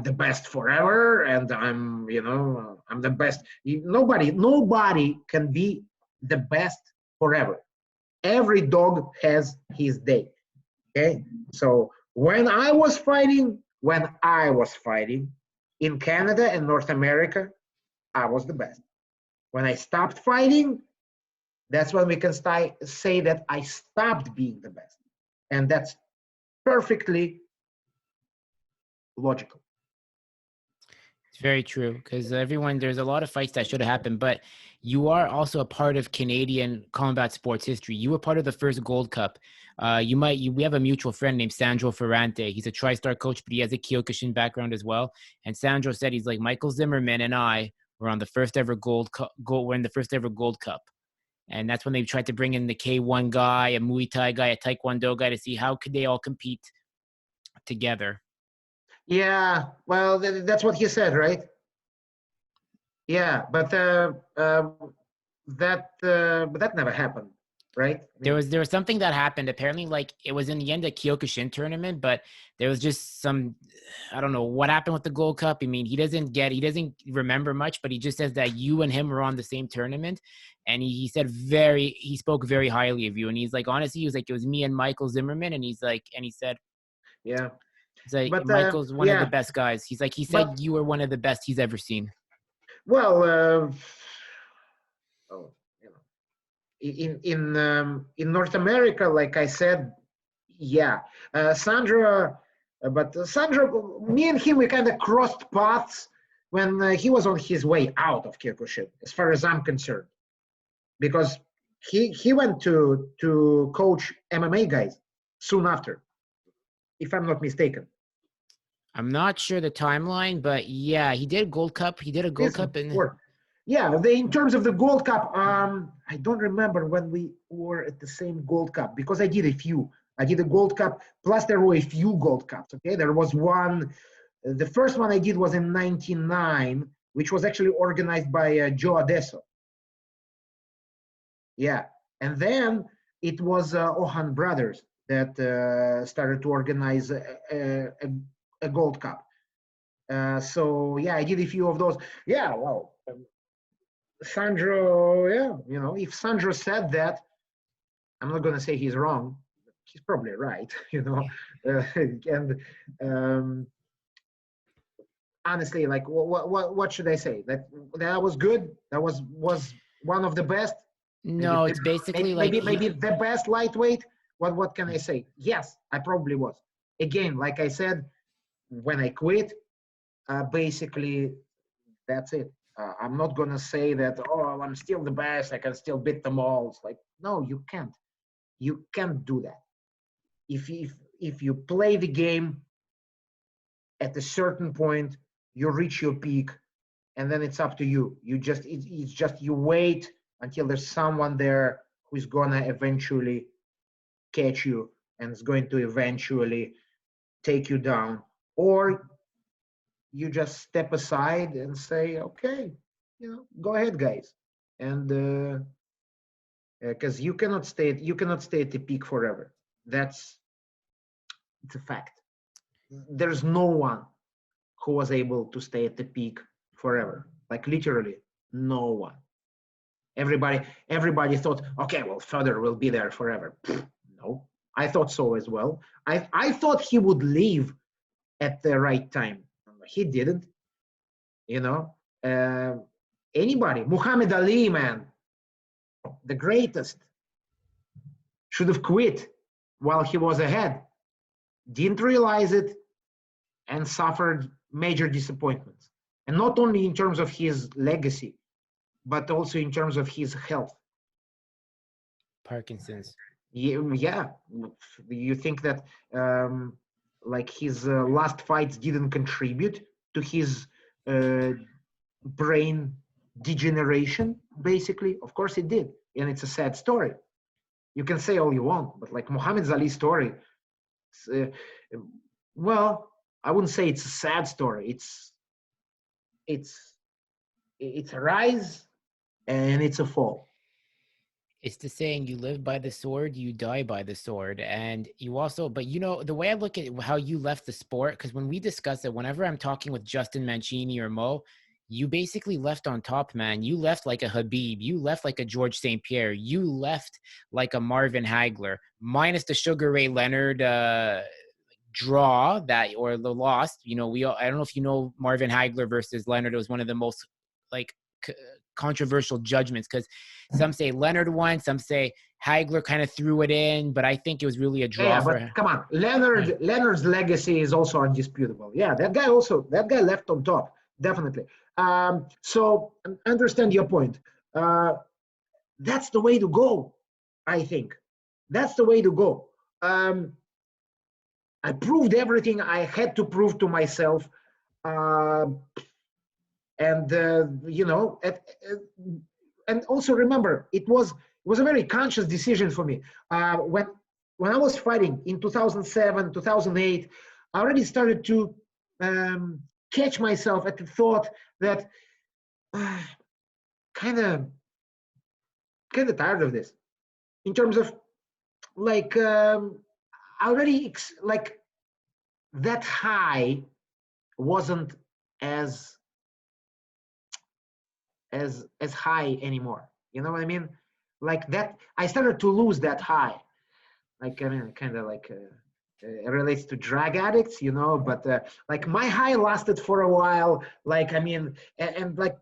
the best forever and I'm the best? Nobody can be the best forever. Every dog has his day. Okay, so when I was fighting in Canada and North America, I was the best. When I stopped fighting, that's when we can say that I stopped being the best. And that's perfectly logical. it's very true, because there's a lot of fights that should have happened, but you are also a part of Canadian combat sports history. You were part of the first Gold Cup. We have a mutual friend named Sandro Ferrante. He's a TriStar coach, but he has a Kyokushin background as well. And Sandro said he's like, Michael Zimerman and I were on the first ever we're in the first ever Gold Cup. And that's when they tried to bring in the K1 guy, a Muay Thai guy, a Taekwondo guy to see how could they all compete together. Yeah, well, that's what he said, right? Yeah, but that never happened, right? There was something that happened. Apparently, like it was in the end of Kyokushin tournament, but there was just some, I don't know what happened with the Gold Cup. I mean, he doesn't remember much, but he just says that you and him were on the same tournament, and he spoke very highly of you, and he's like, honestly, he was like, it was me and Michael Zimmerman, and he said, yeah, he's like, but Michael's one of the yeah, best guys. He said but you were one of the best he's ever seen. well, oh, you know, in North America, like I said, yeah, Sandra, but Sandra, me and him, we kind of crossed paths when he was on his way out of Kyokushin, as far as I'm concerned, because he went to coach MMA guys soon after, if I'm not mistaken. I'm not sure the timeline, but yeah, he did Gold Cup. He did a Gold Cup, and yeah, in terms of the Gold Cup, I don't remember when we were at the same Gold Cup, because I did a few. I did a Gold Cup, plus there were a few Gold Cups. Okay, there was one. The first one I did was in '99, which was actually organized by Joe Adesso. Yeah, and then it was Ohan Brothers that started to organize a Gold Cup. So yeah, I did a few of those. Yeah, well, Sandro, yeah, if Sandro said that, I'm not going to say he's wrong. He's probably right, and um, honestly, like what should I say? That was good. That was one of the best. Maybe No, it's basically like maybe the best lightweight. What can I say? Yes, I probably was. Again, like I said, when I quit, basically that's it. I'm not gonna say that. Oh, I'm still the best. I can still beat them all. It's like no, you can't. You can't do that. If you play the game at a certain point, you reach your peak, and then it's up to you. You just it's just you wait until there's someone there who's gonna eventually catch you and is going to eventually take you down, or you just step aside and say, okay, go ahead, guys, and because you cannot stay at the peak forever. That's it's a fact. There's no one who was able to stay at the peak forever, like literally no one. Everybody thought, okay, well, Federer will be there forever. No, I thought so as well. I thought he would leave at the right time. He didn't. You know, uh, anybody, Muhammad Ali, man, the greatest, should have quit while he was ahead. Didn't realize it and suffered major disappointments. And not only in terms of his legacy, but also in terms of his health. Parkinson's. Yeah. You think that like his last fights didn't contribute to his brain degeneration, basically? Of course it did. And it's a sad story. You can say all you want, but like Muhammad Ali's story, uh, well, I wouldn't say it's a sad story. It's it's a rise and it's a fall. It's the saying, you live by the sword, you die by the sword. And you also, but the way I look at how you left the sport, because when we discuss it, whenever I'm talking with Justin Mancini or Mo, you basically left on top, man. You left like a Habib. You left like a George St. Pierre. You left like a Marvin Hagler, minus the Sugar Ray Leonard draw that, or the loss. I don't know if you know Marvin Hagler versus Leonard. It was one of the most like controversial judgments, because some say Leonard won, some say Hagler kind of threw it in, but I think it was really a draw Yeah, for but him. come on, Leonard's legacy is also undisputable. Yeah, that guy left on top, definitely. So I understand your point. Uh, that's the way to go, I think. That's the way to go. I proved everything I had to prove to myself. Uh, and and also remember, it was a very conscious decision for me. When I was fighting in 2007, 2008, I already started to catch myself at the thought that kind of tired of this, in terms of like already like that high wasn't as high anymore. You know what I mean? Like that, I started to lose that high. Like, I mean, kind of like it relates to drug addicts, but like my high lasted for a while. Like, I mean, and like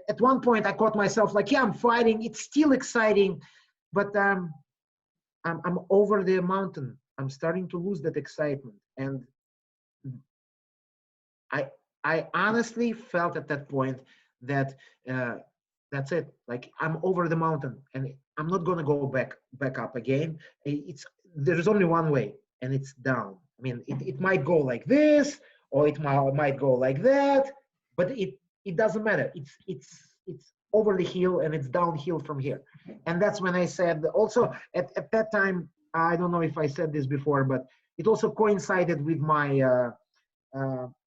at one point I caught myself like, yeah, I'm fighting. It's still exciting, but I'm over the mountain. I'm starting to lose that excitement, and I I honestly felt at that point that uh, that's it. Like, I'm over the mountain, and I'm not gonna go back up again. It's There's only one way, and it's down. I mean, it might go like this, or it might go like that, but it doesn't matter. It's over the hill, and it's downhill from here. And that's when I said, also at that time, I don't know if I said this before, but it also coincided with my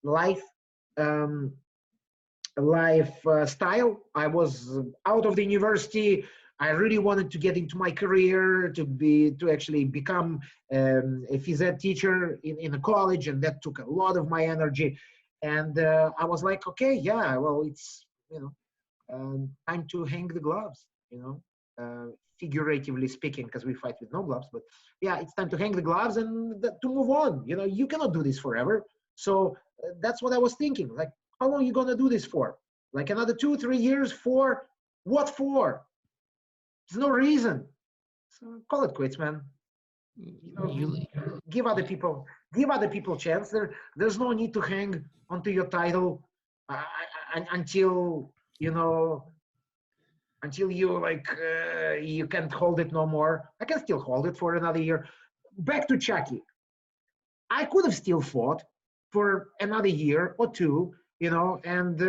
life um, style. I was out of the university. I really wanted to get into my career, to actually become a phys ed teacher in a college, and that took a lot of my energy. And I was like, okay, yeah, well, it's time to hang the gloves, figuratively speaking, because we fight with no gloves. But yeah, it's time to hang the gloves and to move on. You cannot do this forever. So that's what I was thinking. Like, how long are you going to do this for? Like another 2-3 years? For what for? There's no reason. So call it quits, man. You know, give other people chance. There's no need to hang onto your title until until you you can't hold it no more. I can still hold it for another year. Back to Chucky. I could have still fought for another year or two, and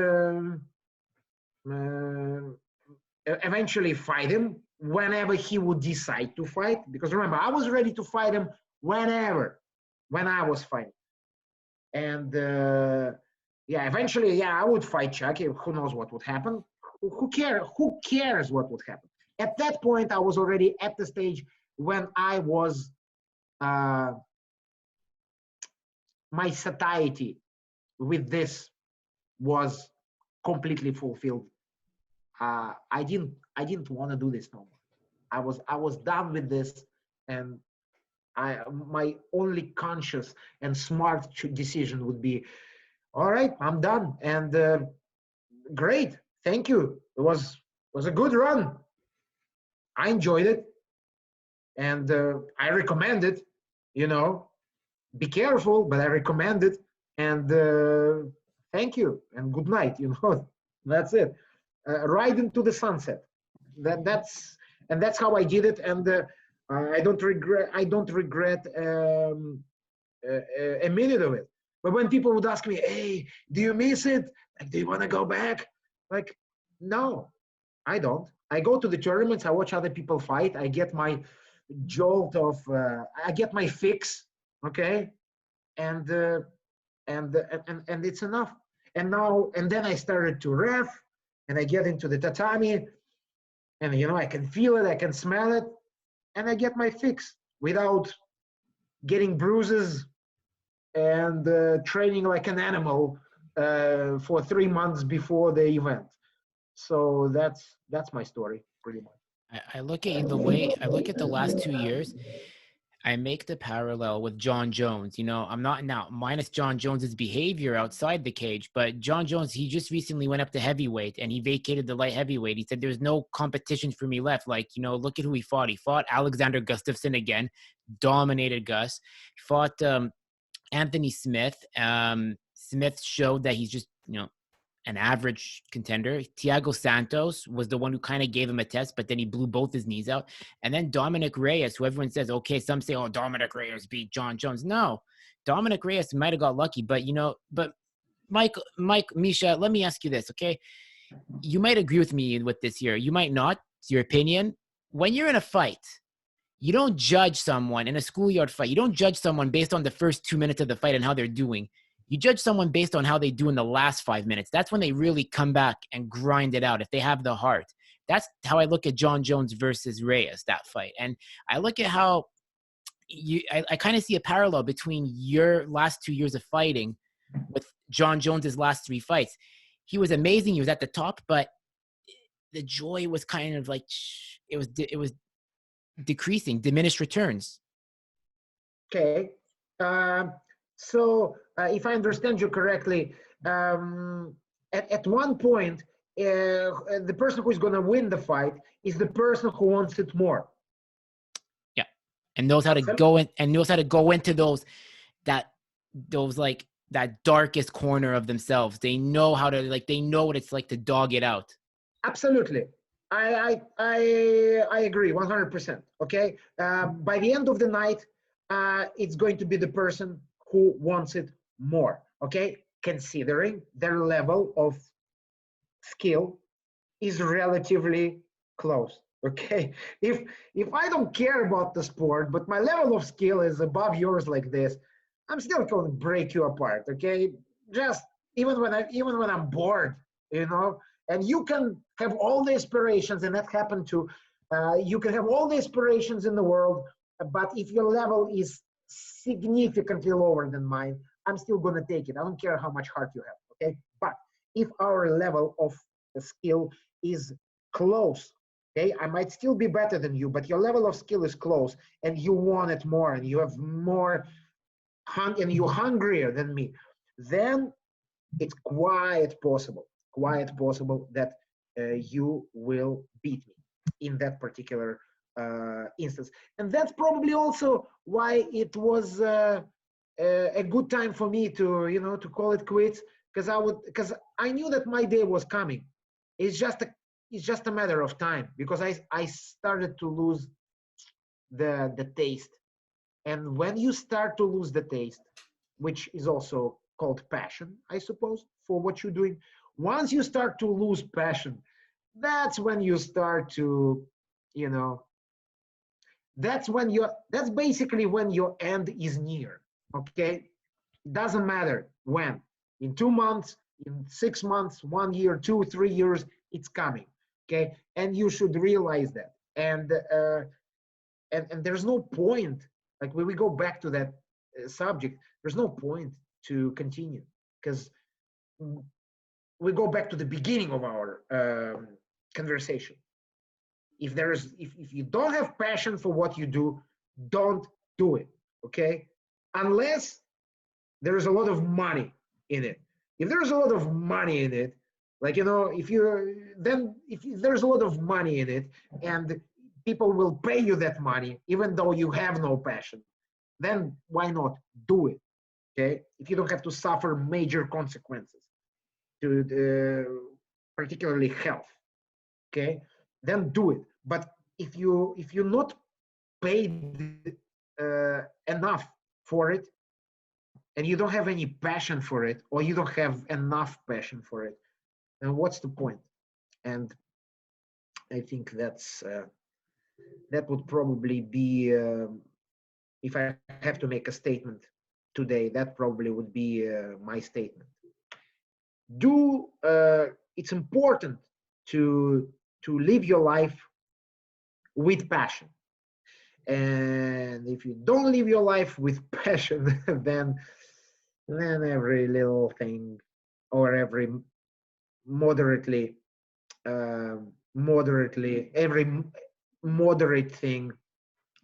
eventually fight him whenever he would decide to fight. Because remember, I was ready to fight him when I was fighting. And eventually, I would fight Chucky. Who knows what would happen? Who cares what would happen? At that point, I was already at the stage when I was my satiety with this was completely fulfilled. I didn't want to do this no more. I was done with this, and my only conscious and smart decision would be, all right, I'm done, and great, thank you. It was a good run. I enjoyed it, and I recommend it. Be careful, but I recommend it, and thank you, and good night. That's it. Ride into the sunset. That's how I did it, and I don't regret a minute of it. But when people would ask me, "Hey, do you miss it? Like, do you want to go back?" Like, no, I don't. I go to the tournaments. I watch other people fight. I get my jolt of. I get my fix. Okay, and it's enough. And then I started to ref, and I get into the tatami, and I can feel it, I can smell it, and I get my fix without getting bruises and training like an animal for 3 months before the event. So that's my story, pretty much. I look at I look at the last 2 years. I make the parallel with John Jones. I'm not now minus John Jones's behavior outside the cage, but John Jones, he just recently went up to heavyweight and he vacated the light heavyweight. He said, there's no competition for me left. Like, look at who he fought. He fought Alexander Gustafsson again, dominated Gus. He fought Anthony Smith. Smith showed that he's just, an average contender. Thiago Santos was the one who kind of gave him a test, but then he blew both his knees out. And then Dominic Reyes, who everyone says, okay, some say, oh, Dominic Reyes beat John Jones. No, Dominic Reyes might have got lucky, but Mike, Misha, let me ask you this, okay? You might agree with me with this here. You might not. It's your opinion. When you're in a fight, you don't judge someone in a schoolyard fight. You don't judge someone based on the first 2 minutes of the fight and how they're doing. You judge someone based on how they do in the last 5 minutes. That's when they really come back and grind it out, if they have the heart. That's how I look at John Jones versus Reyes, that fight. And I look at how I kind of see a parallel between your last 2 years of fighting with John Jones's last 3 fights. He was amazing. He was at the top, but the joy was kind of like, it was decreasing, diminished returns. Okay. So if I understand you correctly, at one point, the person who is going to win the fight is the person who wants it more. Yeah, and knows how to go in and knows how to go into that darkest corner of themselves. They know how to they know what it's like to dog it out. Absolutely. I agree 100%. Okay. By the end of the night, it's going to be the person who wants it more. Okay. Considering their level of skill is relatively close. Okay. If I don't care about the sport, but my level of skill is above yours like this, I'm still going to break you apart. Okay. Just even when I'm bored, and you can have all the aspirations, and that happened too. You can have all the aspirations in the world, but if your level is significantly lower than mine, I'm still going to take it. I don't care how much heart you have, okay? But if our level of skill is close, okay, I might still be better than you, but your level of skill is close, and you want it more, and you have more, and you're hungrier than me, then it's quite possible that you will beat me in that particular instance. And that's probably also why it was a good time for me to, to call it quits, because I knew that my day was coming. It's just a matter of time, because I started to lose the taste. And when you start to lose the taste, which is also called passion, I suppose, for what you're doing, once you start to lose passion, that's when you start to, you know, that's basically when your end is near. Okay. It doesn't matter when, in 2 months, in 6 months, 1 year, 2, 3 years, it's coming. Okay. And you should realize that. And there's no point, like when we go back to that subject, there's no point to continue, because we go back to the beginning of our conversation. If you don't have passion for what you do, don't do it. Okay. Unless there is a lot of money in it. If there's a lot of money in it, like, if there's a lot of money in it and people will pay you that money even though you have no passion, then why not do it? Okay. If you don't have to suffer major consequences to particularly health, okay, then do it. But if you're not paid enough for it, and you don't have any passion for it, or you don't have enough passion for it, then what's the point? And I think that would probably be, if I have to make a statement today, that probably would be my statement. It's important to live your life with passion. And if you don't live your life with passion, then every little thing, or every moderately every moderate thing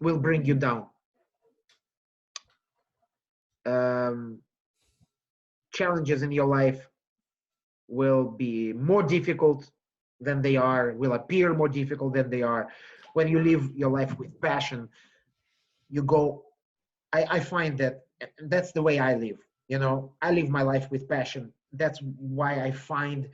will bring you down. Challenges in your life will be more difficult than they are, will appear more difficult than they are. When you live your life with passion, you go, I find that that's the way I live. I live my life with passion. That's why I find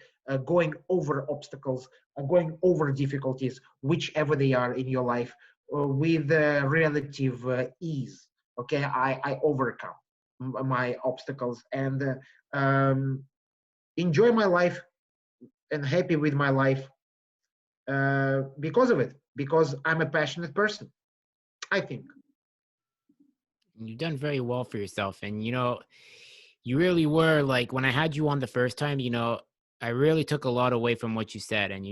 going over obstacles, going over difficulties, whichever they are in your life, with relative ease. Okay, I overcome my obstacles and enjoy my life and happy with my life because of it, because I'm a passionate person, I think. You've done very well for yourself. And, you really were like, when I had you on the first time, I really took a lot away from what you said. And,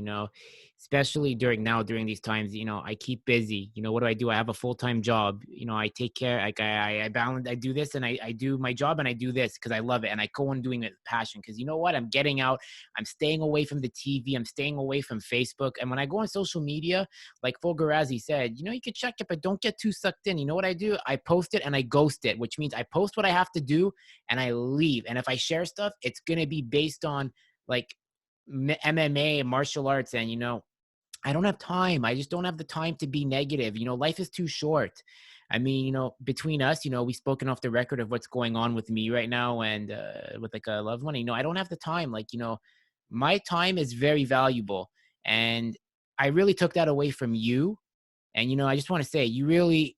especially during these times, I keep busy. What do? I have a full-time job. I take care, like I balance, I do this and I do my job and I do this because I love it. And I go on doing it with passion because you know what? I'm getting out, I'm staying away from the TV, I'm staying away from Facebook. And when I go on social media, like Fulgarazi said, you can check it, but don't get too sucked in. You know what I do? I post it and I ghost it, which means I post what I have to do and I leave. And if I share stuff, it's going to be based on like MMA, martial arts. And, I don't have time. I just don't have the time to be negative. Life is too short. I mean, between us, we've spoken off the record of what's going on with me right now and with like a loved one. I don't have the time. Like, my time is very valuable. And I really took that away from you. And, I just want to say, you really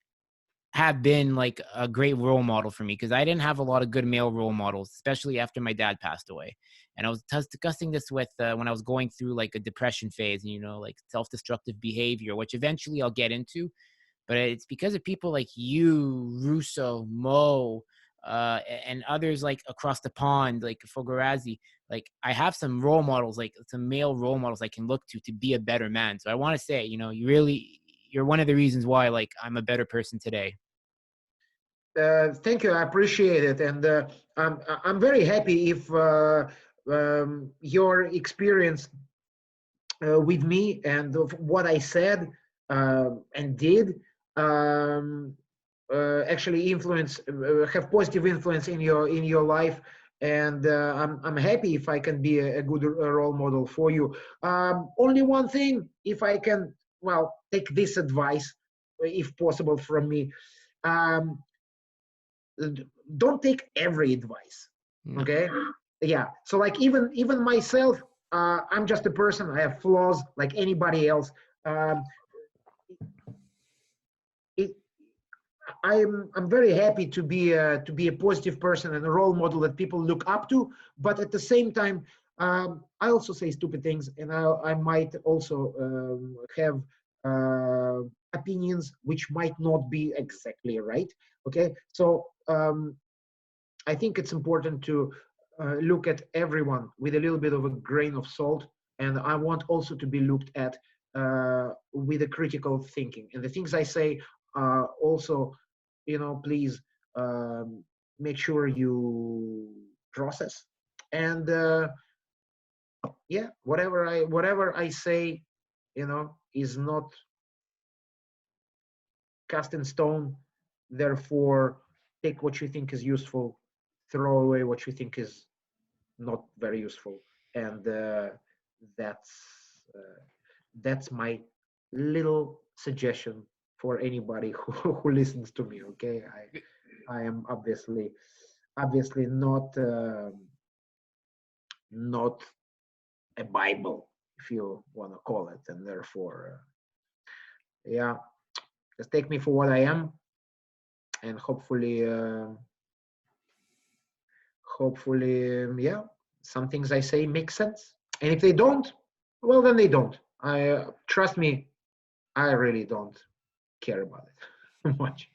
have been like a great role model for me because I didn't have a lot of good male role models, especially after my dad passed away. And I was discussing this with when I was going through like a depression phase, like self-destructive behavior, which eventually I'll get into. But it's because of people like you, Russo, Mo, and others like across the pond, like Fogarazzi. Like I have some role models, like some male role models I can look to be a better man. So I want to say, you're one of the reasons why like I'm a better person today. Thank you. I appreciate it, and I'm very happy if your experience with me and of what I said and did actually have positive influence in your life, and I'm happy if I can be a good role model for you. Only one thing, if I can, well, take this advice, if possible, from me. Um, don't take every advice. No. Okay? Yeah. So like even myself, I'm just a person. I have flaws like anybody else. Um, it, I'm very happy to be a positive person and a role model that people look up to. But at the same time, I also say stupid things, and I might also have opinions which might not be exactly right. Okay, so I think it's important to look at everyone with a little bit of a grain of salt, and I want also to be looked at with a critical thinking. And the things I say also, please make sure you process. And yeah, whatever I say, is not cast in stone. Therefore, take what you think is useful, throw away what you think is not very useful, and that's uh, that's my little suggestion for anybody who listens to me. Okay, I am obviously not a Bible, if you want to call it, and therefore, yeah, just take me for what I am, and hopefully, yeah, some things I say make sense. And if they don't, well, then they don't. I trust me, I really don't care about it much.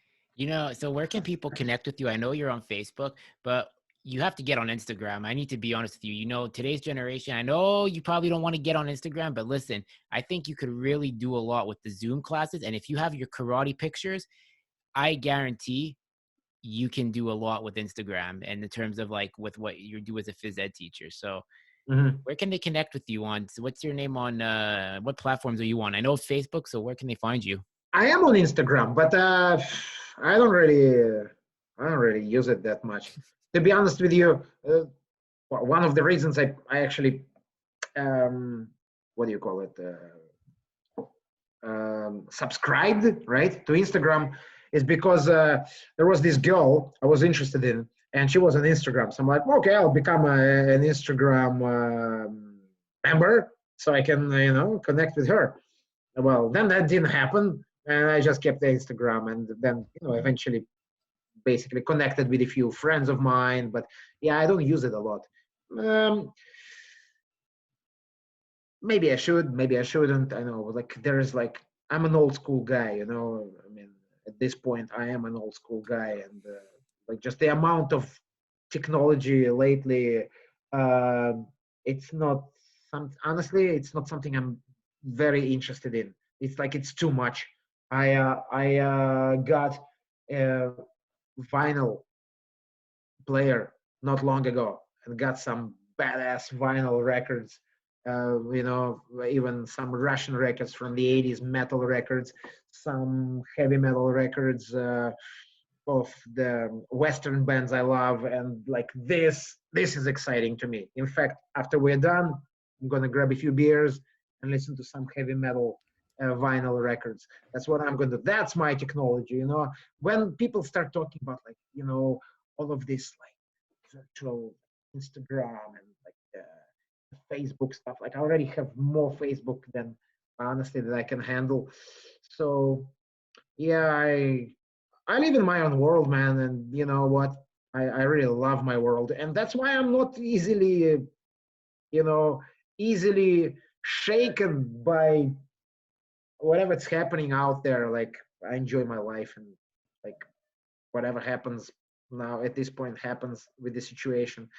So where can people connect with you? I know you're on Facebook, but you have to get on Instagram. I need to be honest with you. Today's generation, I know you probably don't want to get on Instagram, but listen, I think you could really do a lot with the Zoom classes. And if you have your karate pictures, I guarantee you can do a lot with Instagram and in terms of like with what you do as a phys ed teacher. So Mhm. where can they connect with you on? So what's your name on what platforms are you on? I know Facebook, so where can they find you? I am on Instagram, but I don't really, I don't really use it that much. To be honest with you, one of the reasons I actually, what do you call it, subscribed, right, to Instagram is because there was this girl I was interested in, and she was on Instagram. So I'm like, okay, I'll become an Instagram member so I can, connect with her. Well, then that didn't happen, and I just kept the Instagram, and then eventually basically connected with a few friends of mine. But yeah, I don't use it a lot. Um, Maybe I should, maybe I shouldn't. I know, like there's like I'm an old school guy, I mean, at this point, I am an old school guy, and like just the amount of technology lately, uh, it's not honestly, it's not something I'm very interested in. It's like it's too much. I got a vinyl player not long ago and got some badass vinyl records. Even some Russian records from the 80s, metal records, some heavy metal records of the Western bands I love. And like this is exciting to me. In fact, after we're done, I'm going to grab a few beers and listen to some heavy metal vinyl records. That's what I'm going to do. That's my technology. When people start talking about like, all of this like virtual Instagram and like Facebook stuff. Like I already have more Facebook than honestly that I can handle. So yeah, I live in my own world, man, and you know what? I really love my world, and that's why I'm not easily, you know, easily shaken by whatever's happening out there. Like I enjoy my life, and like whatever happens now at this point happens with the situation.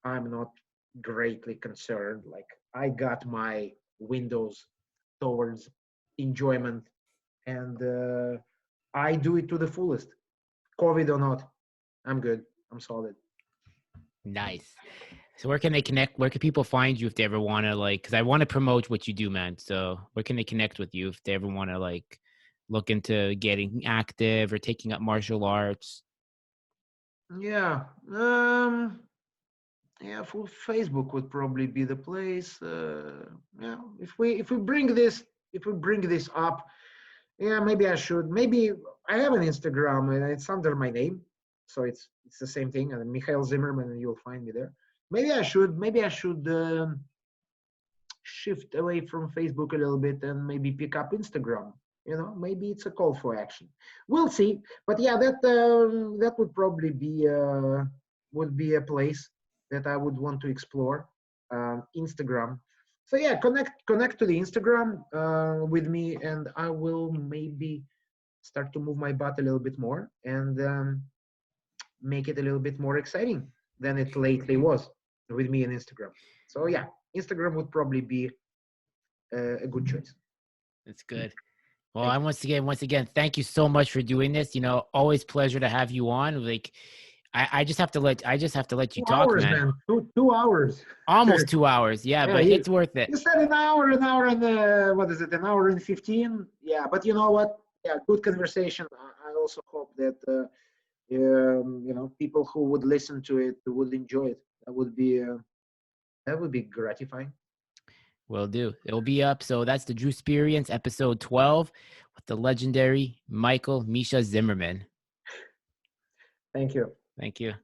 I'm not greatly concerned. Like I got my windows towards enjoyment, and I do it to the fullest. COVID or not, I'm good. I'm solid. Nice. So where can they connect? Where can people find you if they ever want to because I want to promote what you do, man. So where can they connect with you if they ever want to look into getting active or taking up martial arts? Yeah. yeah, for Facebook would probably be the place. Yeah, if we bring this up, yeah, maybe I should. Maybe I have an Instagram and it's under my name, so it's the same thing. And Mikhail Zimerman, and you'll find me there. Maybe I should shift away from Facebook a little bit and maybe pick up Instagram. Maybe it's a call for action. We'll see. But yeah, that would be a place that I would want to explore. Instagram. So yeah, connect to the Instagram with me, and I will maybe start to move my butt a little bit more and make it a little bit more exciting than it lately was with me and Instagram. So yeah, Instagram would probably be a good choice. That's good. Well, Thank I you. once again, thank you so much for doing this. Always pleasure to have you on. Like, I just have to let you Two talk, hours, man. man. 2 hours. Almost 2 hours. Yeah, Yeah, but it's worth it. you said an hour and what is it? An hour and 15. Yeah, but you know what? Yeah, good conversation. I also hope that people who would listen to it would enjoy it. That would be gratifying. Will do. It'll be up. So that's the Drew Experience, episode 12, with the legendary Misha Zimerman. Thank you. Thank you.